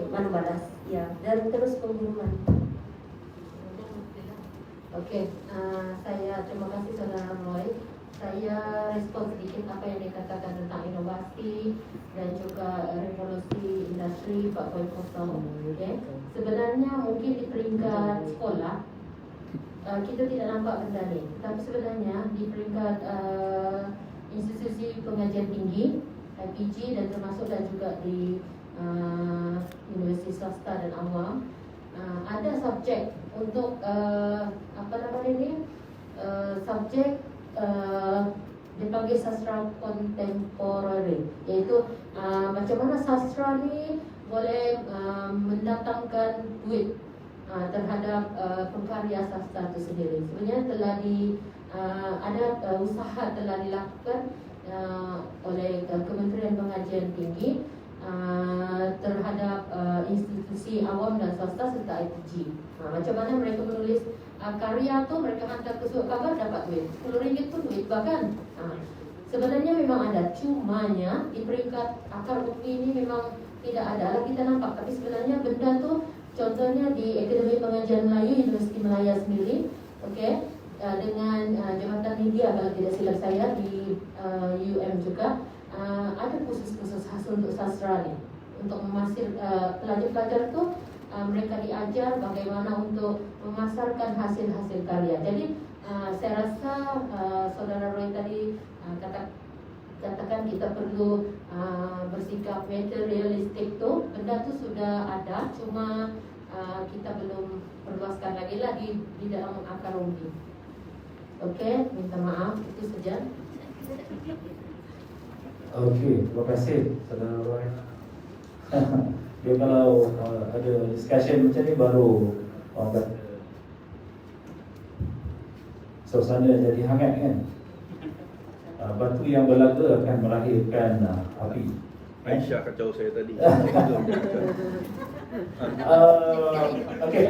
mana balas ya, dan terus pengumuman. Oke, saya terima kasih saudara Roy. Saya respon sedikit apa yang dikatakan tentang inovasi dan juga revolusi industri 4.0. Okay. Sebenarnya mungkin di peringkat sekolah kita tidak nampak benda ni, tapi sebenarnya di peringkat institusi pengajian tinggi IPG dan termasuk dan juga di universiti swasta dan awam ada subjek untuk apa namanya ni, subjek dipanggil sastra kontemporari, iaitu macam mana sastra ni boleh mendatangkan duit terhadap pengkarya sastra itu sendiri. Sebenarnya telah ada usaha telah dilakukan oleh Kementerian Pengajian Tinggi terhadap institusi awam dan swasta serta IPG. Macam mana mereka menulis karya tu, mereka hantar ke surat khabar dapat duit, RM10 pun duit bahkan. Sebenarnya memang ada, cumanya di peringkat akar UPI ini memang tidak ada lah kita nampak. Tapi sebenarnya benda tu, contohnya di Akademi Pengajian Melayu Universiti Malaya sendiri, okey, dengan Jabatan Media kalau tidak silap saya di UM juga, ada khusus-khusus khas untuk sastra ni, untuk memasir pelajar-pelajar tu. Mereka diajar bagaimana untuk memasarkan hasil-hasil karya. Jadi saya rasa Saudara Roy tadi katakan kita perlu bersikap materialistik tu, benda tu sudah ada, cuma kita belum perluaskan lagi di dalam akar umbi. Okey, minta maaf, itu saja. Okey, terima kasih Saudara Roy. Dia kalau ada discussion macam ni baru suasana jadi hangat kan. Batu yang berlaga akan melahirkan api. Aisyah kacau saya tadi. Okey.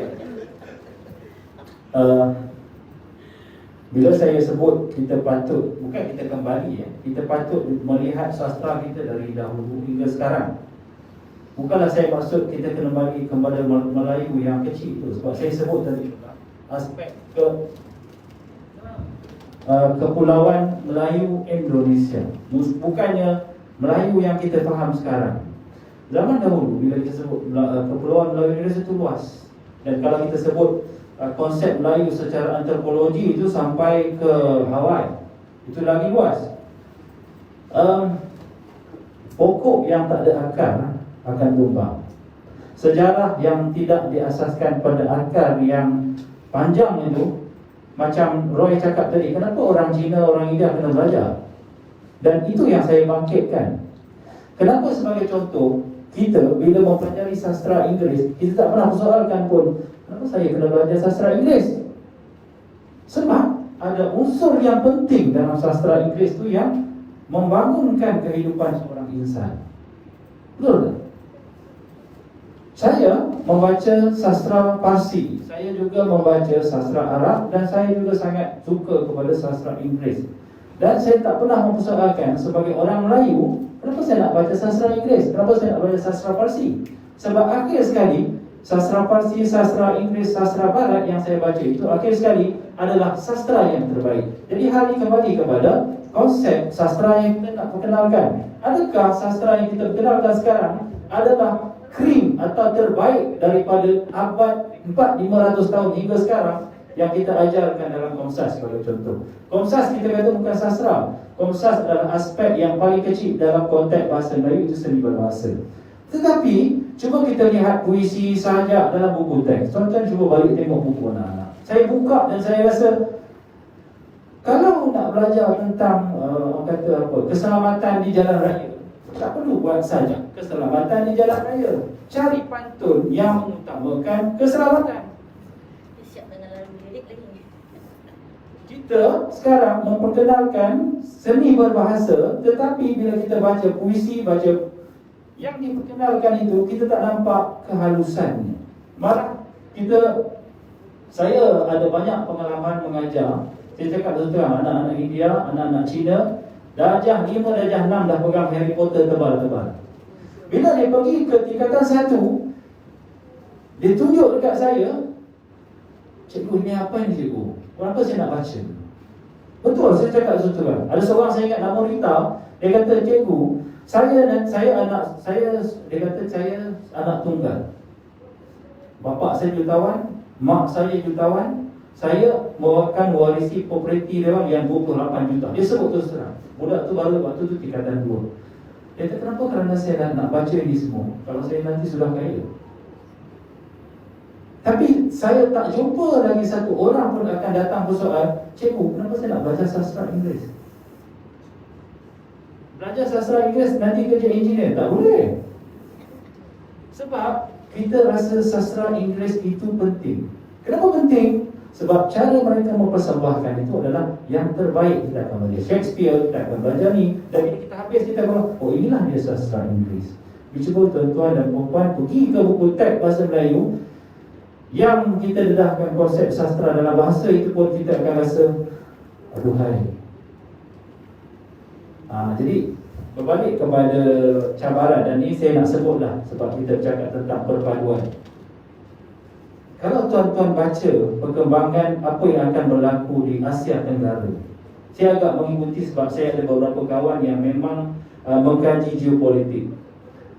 Bila saya sebut kita patut, bukan kita kembali ya, kita patut melihat sastra kita dari dahulu hingga sekarang. Bukanlah saya maksud kita kena balik kepada Melayu yang kecil itu. Sebab saya sebut tadi aspek kepulauan Melayu Indonesia, bukannya Melayu yang kita faham sekarang. Zaman dahulu bila kita sebut kepulauan Melayu Indonesia itu luas. Dan kalau kita sebut konsep Melayu secara antropologi itu sampai ke Hawaii, itu lagi luas. Pokok yang tak ada akar akan tumbang. Sejarah yang tidak diasaskan pada akar yang panjang itu, macam Roy cakap tadi, kenapa orang Cina, orang India kena belajar? Dan itu yang saya bangkitkan. Kenapa sebagai contoh, kita bila mempelajari sastra Inggeris, kita tak pernah persoalkan pun, kenapa saya kena belajar sastra Inggeris? Sebab ada unsur yang penting dalam sastra Inggeris itu yang membangunkan kehidupan seorang insan. Betul tak? Saya membaca sastra Parsi, saya juga membaca sastra Arab, dan saya juga sangat suka kepada sastra Inggeris. Dan saya tak pernah mempersoalkan sebagai orang Melayu, kenapa saya nak baca sastra Inggeris, kenapa saya nak baca sastra Parsi. Sebab akhir sekali sastra Parsi, sastra Inggeris, sastra Barat yang saya baca itu akhir sekali adalah sastra yang terbaik. Jadi hal ini kembali kepada konsep sastra yang kita nak perkenalkan. Adakah sastra yang kita perkenalkan sekarang adalah krim atau terbaik daripada abad 400-500 tahun hingga sekarang yang kita ajarkan dalam Komsas sebagai contoh. Komsas kita kata bukan sastra. Komsas adalah aspek yang paling kecil dalam konteks bahasa Melayu, itu seni berbahasa. Tetapi cuba kita lihat puisi sajak dalam buku teks. Tuan-tuan cuba balik tengok buku anak-anak. Saya buka dan saya rasa kalau nak belajar tentang kata apa, keselamatan di jalan raya, tak perlu buat saja keselamatan di jalan raya. Cari pantun yang mengutamakan keselamatan. Siap dengan lagu lirik lagi. Kita sekarang memperkenalkan seni berbahasa, tetapi bila kita baca puisi, baca yang diperkenalkan itu, kita tak nampak kehalusannya. Malah saya ada banyak pengalaman mengajar. Saya cakap terus terang, anak-anak India, anak-anak Cina, darjah 5, darjah 6 dah pegang Harry Potter tebal-tebal. Bila dia pergi ke tingkatan 1, dia tunjuk dekat saya, cikgu ni apa ni cikgu? Kenapa saya nak baca? Betul, saya cakap terus terang. Ada seorang saya ingat nama Rita, dia kata, cikgu, dia kata saya anak tunggal. Bapa saya jutawan, mak saya jutawan, saya akan mewarisi properti dia yang 28 juta. Dia sebut terus terang. Budak tu baru waktu tu tingkatan 2. Dia kata, kenapa? Kerana saya nak baca ini semua kalau saya nanti sudah kaya. Tapi saya tak jumpa lagi satu orang pun akan datang bersoal, cikgu, kenapa saya nak belajar sastra Inggeris? Belajar sastra Inggeris nanti kerja engineer? Tak boleh. Sebab kita rasa sastra Inggeris itu penting. Kenapa penting? Sebab cara mereka mempersembahkan itu adalah yang terbaik. Kita akan belajar Shakespeare, kita akan belajar ni, dan bila kita habis kita akan, oh inilah dia sastra Inggeris. Cuba tuan-tuan dan puan pergi ke buku teks bahasa Melayu yang kita dedahkan konsep sastra dalam bahasa itu pun kita akan rasa, aduhai, Jadi berbalik kepada cabaran, dan ini saya nak sebutlah sebab kita bercakap tentang perpaduan. Kalau tuan-tuan baca perkembangan apa yang akan berlaku di Asia Tenggara, saya agak mengikuti sebab saya ada beberapa kawan yang memang mengkaji geopolitik.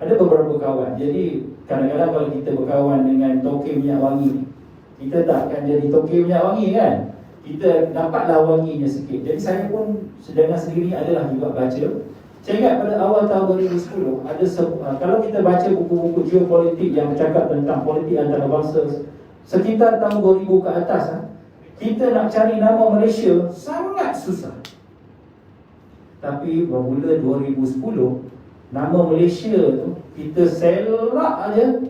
Ada beberapa kawan. Jadi kadang-kadang kalau kita berkawan dengan tokek minyak wangi, kita tak akan jadi tokek minyak wangi kan. Kita dapatlah wanginya sikit. Jadi saya pun dengan sendiri adalah juga baca. Saya ingat pada awal tahun 2010 ada kalau kita baca buku-buku geopolitik yang bercakap tentang politik antarabangsa sekitar tahun 2000 ke atas, kita nak cari nama Malaysia sangat susah. Tapi bermula 2010, nama Malaysia tu kita selak aja.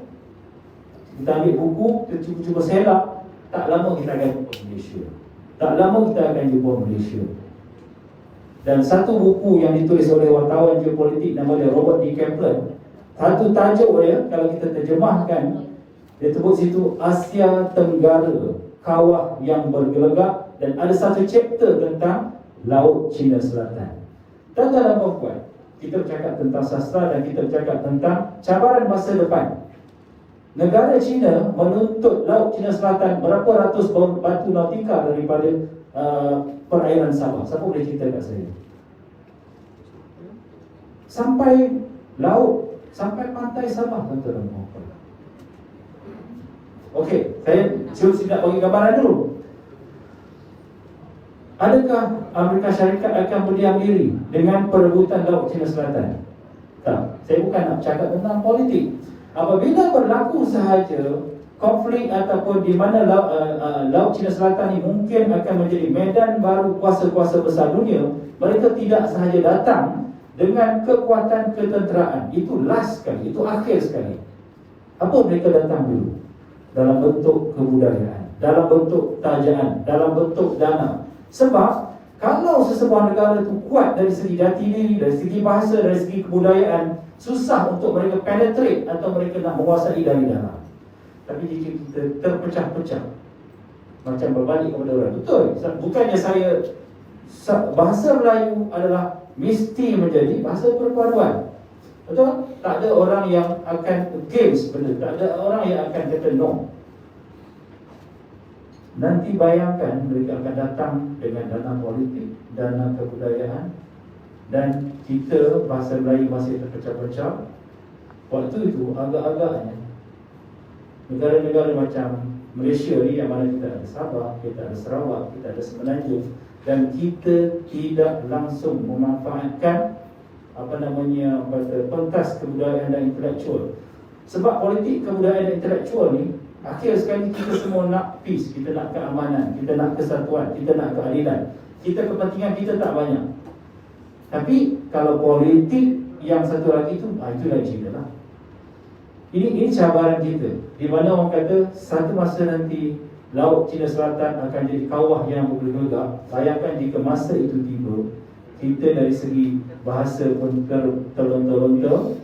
Kita ambil buku, kita cuba selak, tak lama kita akan jumpa Malaysia. Tak lama kita akan jumpa Malaysia. Dan satu buku yang ditulis oleh wartawan geopolitik nama dia Robert D. Kaplan, satu tajuk dia kalau kita terjemahkan, dia sebut situ Asia Tenggara, kawah yang bergelegak, dan ada satu chapter tentang Laut Cina Selatan. Dan dalam perempuan, kita bercakap tentang sastra dan kita bercakap tentang cabaran masa depan. Negara China menuntut Laut Cina Selatan berapa ratus batu nautika daripada perairan Sabah. Siapa boleh cerita kat saya? Sampai laut, sampai pantai Sabah, tuan-tuan. Okey, saya cuba nak bagi gambaran dulu. Adakah Amerika Syarikat akan berdiam diri dengan perebutan Laut Cina Selatan? Tak, saya bukan nak cakap tentang politik. Apabila berlaku sahaja konflik ataupun di mana Laut Cina Selatan ini mungkin akan menjadi medan baru kuasa-kuasa besar dunia, mereka tidak sahaja datang dengan kekuatan ketenteraan. Itu last sekali, itu akhir sekali. Apa mereka datang dulu? Dalam bentuk kebudayaan, dalam bentuk tajaan, dalam bentuk dana. Sebab kalau sesebuah negara itu kuat dari segi jati diri, dari segi bahasa, dari segi kebudayaan, susah untuk mereka penetrate atau mereka nak menguasai dari dalam. Tapi jika kita terpecah-pecah, macam berbalik kepada orang, betul, bukannya bahasa Melayu adalah mesti menjadi bahasa perpaduan. Betul? Tak ada orang yang akan against benda, tak ada orang yang akan kata no. Nanti bayangkan mereka akan datang dengan dana politik, dana kebudayaan, dan kita bahasa Melayu masih terpecah-pecah. Waktu itu agak-agaknya negara-negara macam Malaysia ni, yang mana kita ada Sabah, kita ada Sarawak, kita ada Semenanjung, dan kita tidak langsung memanfaatkan pentas kebudayaan dan intelektual. Sebab politik kebudayaan dan intelektual ni akhir sekali kita semua nak peace, kita nak keamanan, kita nak kesatuan, kita nak keadilan. Kepentingan kita tak banyak. Tapi kalau politik yang satu lagi tu, itu lain cerita lah. Ini cabaran kita, di mana orang kata satu masa nanti Laut Cina Selatan akan jadi kawah yang bergelegak. Bayangkan jika masa itu tiba, kita dari segi bahasa pun terlontar-lontar,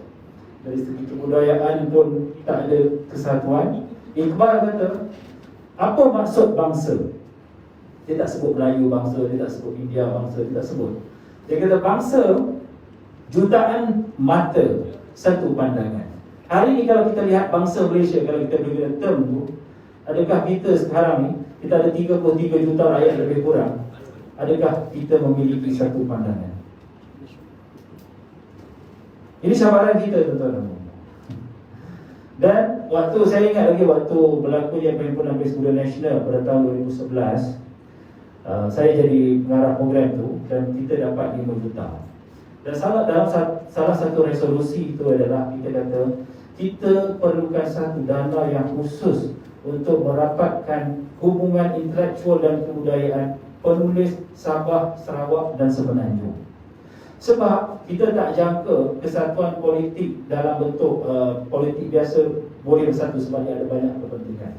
dari segi kebudayaan pun tak ada kesatuan. Iqbal kata, apa maksud bangsa? Dia tak sebut Melayu bangsa, dia tak sebut India bangsa, dia tak sebut. Dia kata bangsa jutaan mata, satu pandangan. Hari ni kalau kita lihat bangsa Malaysia, kalau kita beri term tu, adakah kita sekarang ni, kita ada 33 juta rakyat lebih kurang, adakah kita memiliki satu pandangan? Ini cabaran kita, tuan-tuan. Dan waktu saya ingat lagi waktu berlakunya Perhimpunan Pemuda Nasional pada tahun 2011, saya jadi pengarah program tu dan kita dapat 5 juta. Dan dalam salah satu resolusi itu adalah kita kata kita perlukan satu dana yang khusus untuk merapatkan hubungan intelektual dan kebudayaan penulis Sabah, Sarawak dan Semenanjung. Sebab kita tak jangka kesatuan politik dalam bentuk politik biasa boleh bersatu sebab dia ada banyak kepentingan.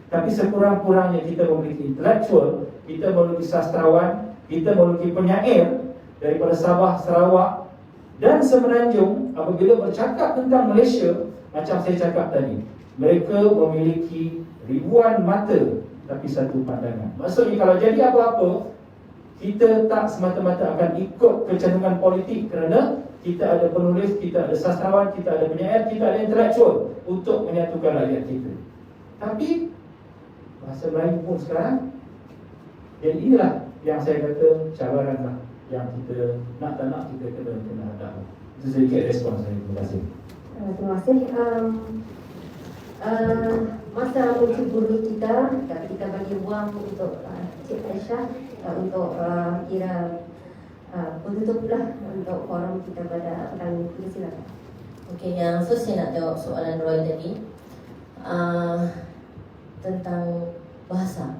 Tapi sekurang-kurangnya kita memiliki intelektual, kita memiliki sastrawan, kita memiliki penyair daripada Sabah, Sarawak dan Semenanjung. Apabila bercakap tentang Malaysia, macam saya cakap tadi, mereka memiliki ribuan mata tapi satu pandangan. Maksudnya kalau jadi apa-apa, kita tak semata-mata akan ikut kecenderungan politik, kerana kita ada penulis, kita ada sastrawan, kita ada penyair, kita ada intelektual untuk menyatukan rakyat kita. Tapi bahasa Melayu pun sekarang, jadi inilah yang saya kata cabaran lah yang kita nak tak nak kita kena hadapi. Itu sedikit respon saya. Terima kasih. Terima kasih. Masa mencuburi kita bagi ruang untuk Cik Aisyah untuk kira tutuplah untuk forum kita pada petang ini. Silakan. Okey, yang first saya nak jawab soalan Roy tadi tentang bahasa.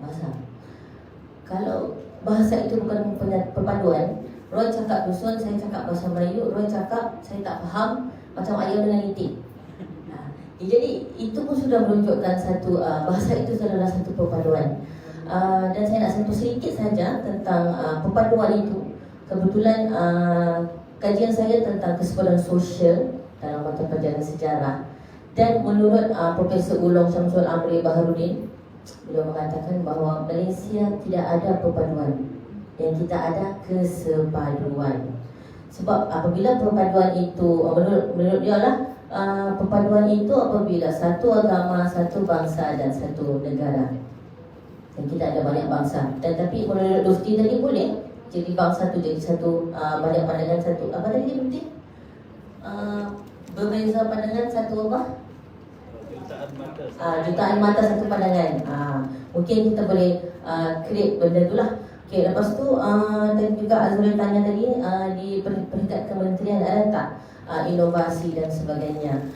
Kalau bahasa itu bukan perpaduan, Roy cakap dusun, saya cakap bahasa Melayu, Roy cakap saya tak faham, macam ayam dengan itik. Jadi itu pun sudah menunjukkan satu bahasa itu adalah satu perpaduan. Dan saya nak sentuh sedikit saja tentang perpaduan itu. Kebetulan kajian saya tentang kesepaduan sosial dalam mata pelajaran sejarah. Dan menurut Profesor Ulong Syamsul Amri Baharudin, beliau mengatakan bahawa Malaysia tidak ada perpaduan, yang kita ada kesepaduan. Sebab apabila perpaduan itu menurut dia lah, perpaduan itu apabila satu agama, satu bangsa dan satu negara. Dan kita ada banyak bangsa. Dan tapi menurut Dufti tadi boleh jadi bangsa tu jadi satu, banyak pandangan satu. Apa tadi Dufti? Berbeza pandangan satu apa? Jutaan mata satu pandangan. Mungkin kita boleh create benda tu lah. Okay, lepas tu dan juga Azrul tanya tadi di peringkat kementerian ada tak inovasi dan sebagainya.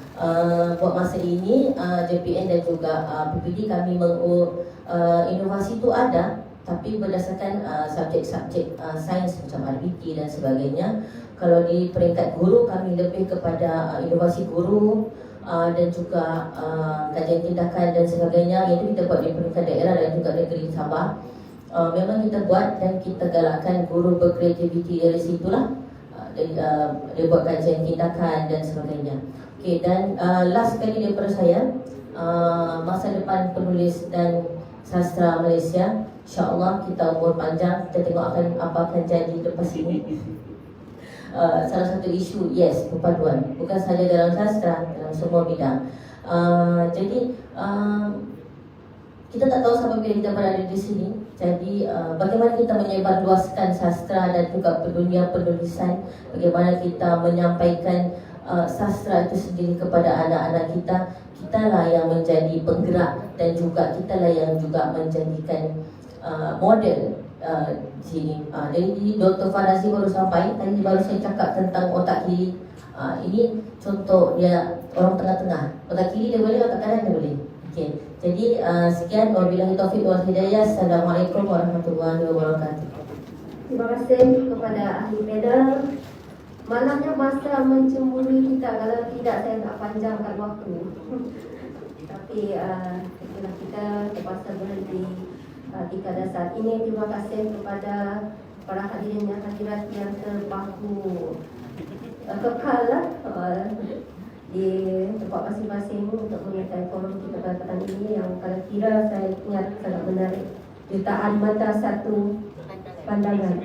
Buat masa ini JPN dan juga PPD kami inovasi itu ada, tapi berdasarkan subjek-subjek sains macam RBT dan sebagainya. Kalau di peringkat guru kami lebih kepada inovasi guru dan juga kajian tindakan dan sebagainya. Itu kita buat di peringkat daerah dan juga negeri Sabah. Memang kita buat dan kita galakkan guru berkreativiti dari situlah. Dia buat kajian tindakan dan sebagainya. Okay, dan last sekali daripada saya, masa depan penulis dan sastra Malaysia, insyaAllah kita umur panjang, kita tengok apa akan jadi lepas ini. Salah satu isu, yes, perpaduan, bukan sahaja dalam sastra, dalam semua bidang. Jadi kita tak tahu sampai bila kita berada di sini. Jadi bagaimana kita menyebarluaskan sastra dan juga dunia penulisan, bagaimana kita menyampaikan sastra itu sendiri kepada anak-anak kita. Kitalah yang menjadi penggerak dan juga kitalah yang juga menjadikan model di sini. Jadi Dr. Farazi baru sampai, tadi baru saya cakap tentang otak kiri. Ini contoh dia orang tengah-tengah. Otak kiri dia boleh, otak kanan dia boleh. Okay. Jadi sekian, wabillahi taufiq wal hidayah. Assalamualaikum warahmatullahi wabarakatuh. Terima kasih kepada ahli panel. Malangnya masa mencemburi kita, kalau tidak saya tak panjangkan waktu. Tapi itulah kita terpaksa berhenti di keadaan saat ini. Terima kasih kepada para hadirin dan hadirat yang terpaku kekal di tempat masing-masing untuk menyertai forum kita pada petang ini, yang kalau kira saya ingat sangat menarik. Jutaan mata satu pandangan.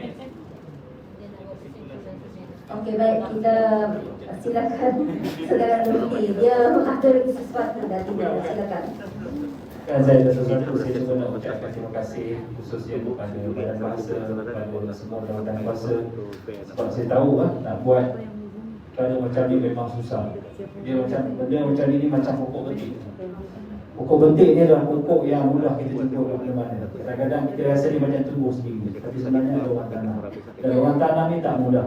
Okey, baik, kita silakan saudara Nurti. Dia ada sesuatu dan tidak, silakan. Kan saya ada sesuatu, saya juga nak ucapkan terima kasih khususnya kepada Badan Bahasa, kepada semua jawatan bahasa. Sebab saya tahu nak buat kerana macam ni memang susah. Dia macam benda macam ni macam pokok betik. Pokok betik ni adalah pokok yang mudah kita jumpa di mana-mana. Kadang-kadang kita rasa dia macam tumbuh sendiri, tapi sebenarnya ada orang tanah. Dan orang tanah ni tak mudah.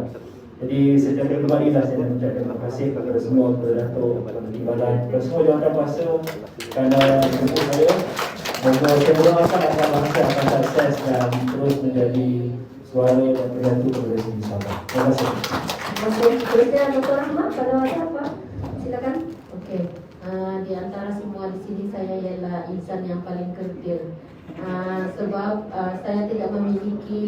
Jadi secara pribadi lah saya nak ucapkan terima kasih kepada semua, kepada Dato', kepada Timbalan, kepada semua jawatan bahasa kerana jemput saya. Moga saya berdoakan agar bangsa akan sukses dan terus menjadi suara dan penyatu kepada sini Sabah. Terima kasih. Terima kasih. Berita Dr. Rahmat, kalau ada apa? Silakan. Okey. Di antara semua di sini saya ialah insan yang paling kerdil. Sebab saya tidak memiliki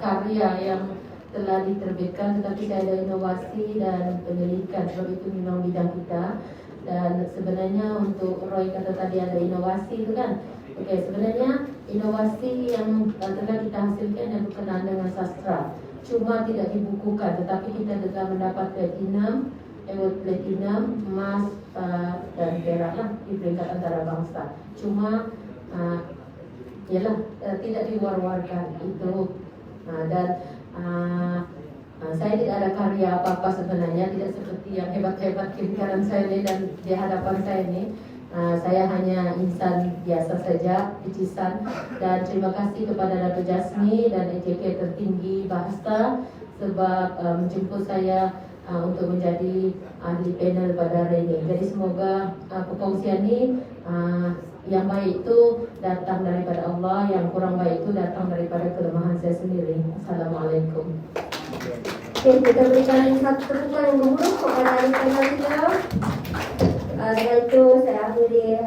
karya yang telah diterbitkan, tetapi saya ada inovasi dan penyelidikan, sebab itu memang bidang kita. Dan sebenarnya untuk Roy kata tadi ada inovasi itu kan, Okey, sebenarnya inovasi yang telah kita hasilkan yang berkenaan dengan sastra cuma tidak dibukukan, tetapi kita telah mendapat platinum, award platinum, emas dan perak lah di peringkat antarabangsa. Cuma tidak diwar-warkan itu dan saya tidak ada karya apa-apa sebenarnya, tidak seperti yang hebat-hebat kiri kanan saya ini dan di hadapan saya ini. Saya hanya insan biasa saja, picisan. Dan terima kasih kepada Dato' Jasmi dan EJK tertinggi Bahasa sebab menjemput saya untuk menjadi ahli panel pada hari ini. Jadi semoga perkongsian ini yang baik itu datang daripada Allah, yang kurang baik itu datang daripada kelemahan saya sendiri. Assalamualaikum. Oke, kita berikan satu tepukan yang gemuruh kepada ahli panel kita. Dengan itu saya akhiri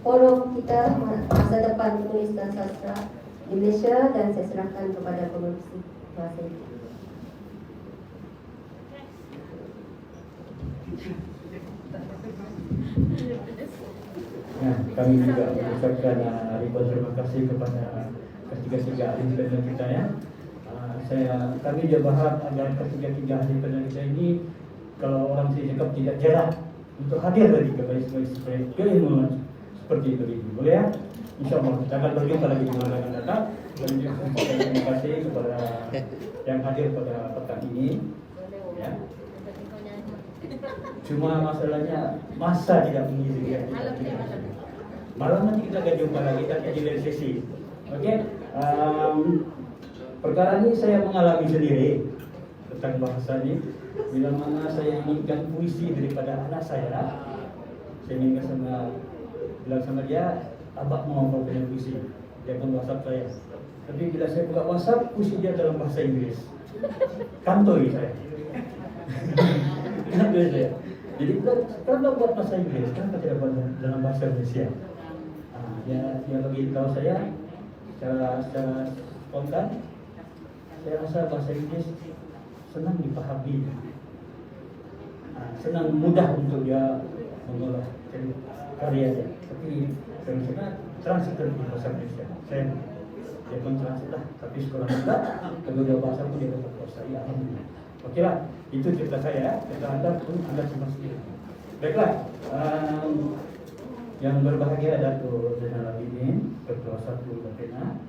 forum kita masa depan penulis dan sastra di Malaysia dan saya serahkan kepada pengurusi bahasa ini. Ya, kami juga mengucapkan ribuan terima kasih kepada ketiga-tiga ahli panel kita ya. Kami juga berharap agar ketiga-tiga ahli panel kita ini, kalau orang sini cakap, tidak jarang untuk hadir lagi supaya keilmuan seperti itu. Boleh ya? InsyaAllah kita akan berjumpa lagi di bulan akan datang. Dan juga terima kasih kepada yang hadir pada petang ini ya. Cuma masalahnya masa tidak mengizinkan. Malam nanti kita akan jumpa lagi, kita akan jadi sesi. Okey. Perkara ini saya mengalami sendiri tentang bahasa ini. Bila mana saya inginkan puisi daripada anak saya inginkan bilang sama dia, abang mau punya puisi. Dia pun WhatsApp saya. Tapi bila saya buka WhatsApp, puisi dia dalam bahasa Inggris. Kantoi saya. Kantoi saya. Jadi kalau buat bahasa Inggris, kenapa tidak buat dalam bahasa Indonesia? Dia bagi tahu saya secara spontan. Saya rasa bahasa Inggris senang dipahami, senang mudah untuk dia mengolah karya dia. Tapi saya translator di bahasa Indonesia. Dia pun translator lah, tapi sekolah juga kedua bahasa pun dia dapat kuasai. Alhamdulillah. Okeylah, itu cerita saya. Cerita anda pun anda cuma sendiri. Baiklah, yang berbahagia Dato' Zainal Abidin, Ketua 1 Bapena.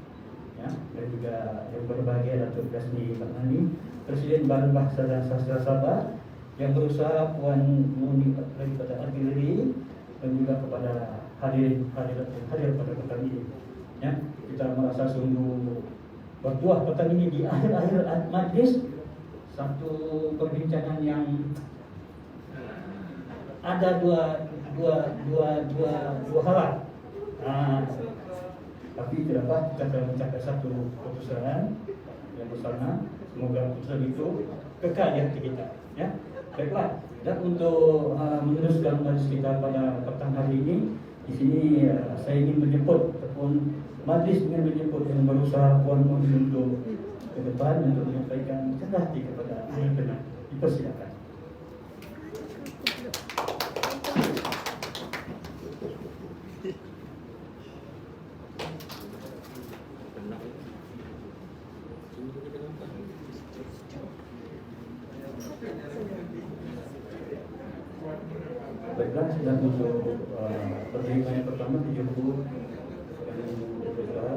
Ya, dan juga yang berbahagia Dato' Jasmi Baknani, Presiden Badan Bahasa dan Sastra Sabah, yang berusaha Puan Muni daripada Artileri, dan juga kepada hadir pada petang ini. Ya, kita merasa sungguh bertuah petang ini di akhir-akhir majlis, satu perbincangan yang ada dua hal. Tapi tidak apa, kita telah mencapai satu keputusan yang bersama. Semoga keputusan itu kekal di hati kita. Ya, baiklah. Dan untuk meneruskan majlis kita pada petang hari ini, di sini saya ingin menjemput ataupun majlis ingin menjemput yang berusaha Puan Muni untuk ke depan untuk menyampaikan cerah hati kepada ahli panel. Dipersilakan. Baiklah, sudah untuk pertandingan yang pertama dijemput dari Dr.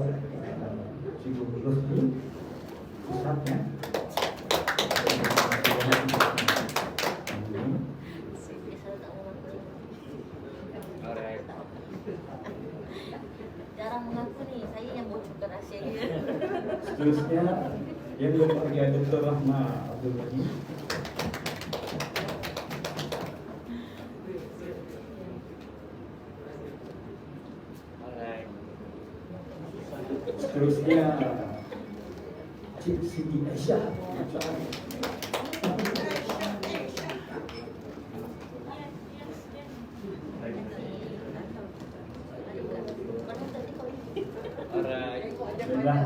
Cikgu Rusdi pusatnya. Jarang mengaku nih, saya yang bocorkan rahasianya. Seterusnya yang berbahagia Dr. Rahma Abdul Ghani. Seterusnya Cik Siti Aisyah.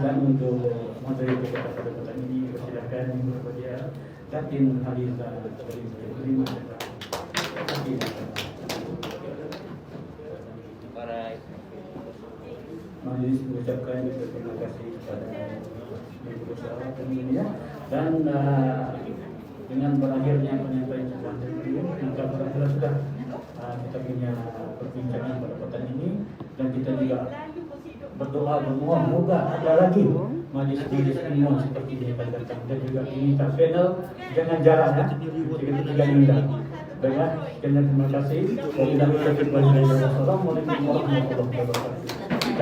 Dan untuk materi kita pada petang ini, persilakan yang berbahagia Datin Haliza terima kasih. Majlis mengucapkan terima kasih kepada berusaha tentunya dan dengan berakhirnya penyampaian selanjutnya beliau, maka berakhir sudah kita punya perbincangan pada petang ini dan kita juga berdoa bermohon moga ada lagi majlis-majlis ilmuwan seperti ini akan datang dan juga ini panel jangan jarang ya, kita juga undang. Baiklah, sekian dan terima kasih. Wassalamualaikum warahmatullahi wabarakatuh.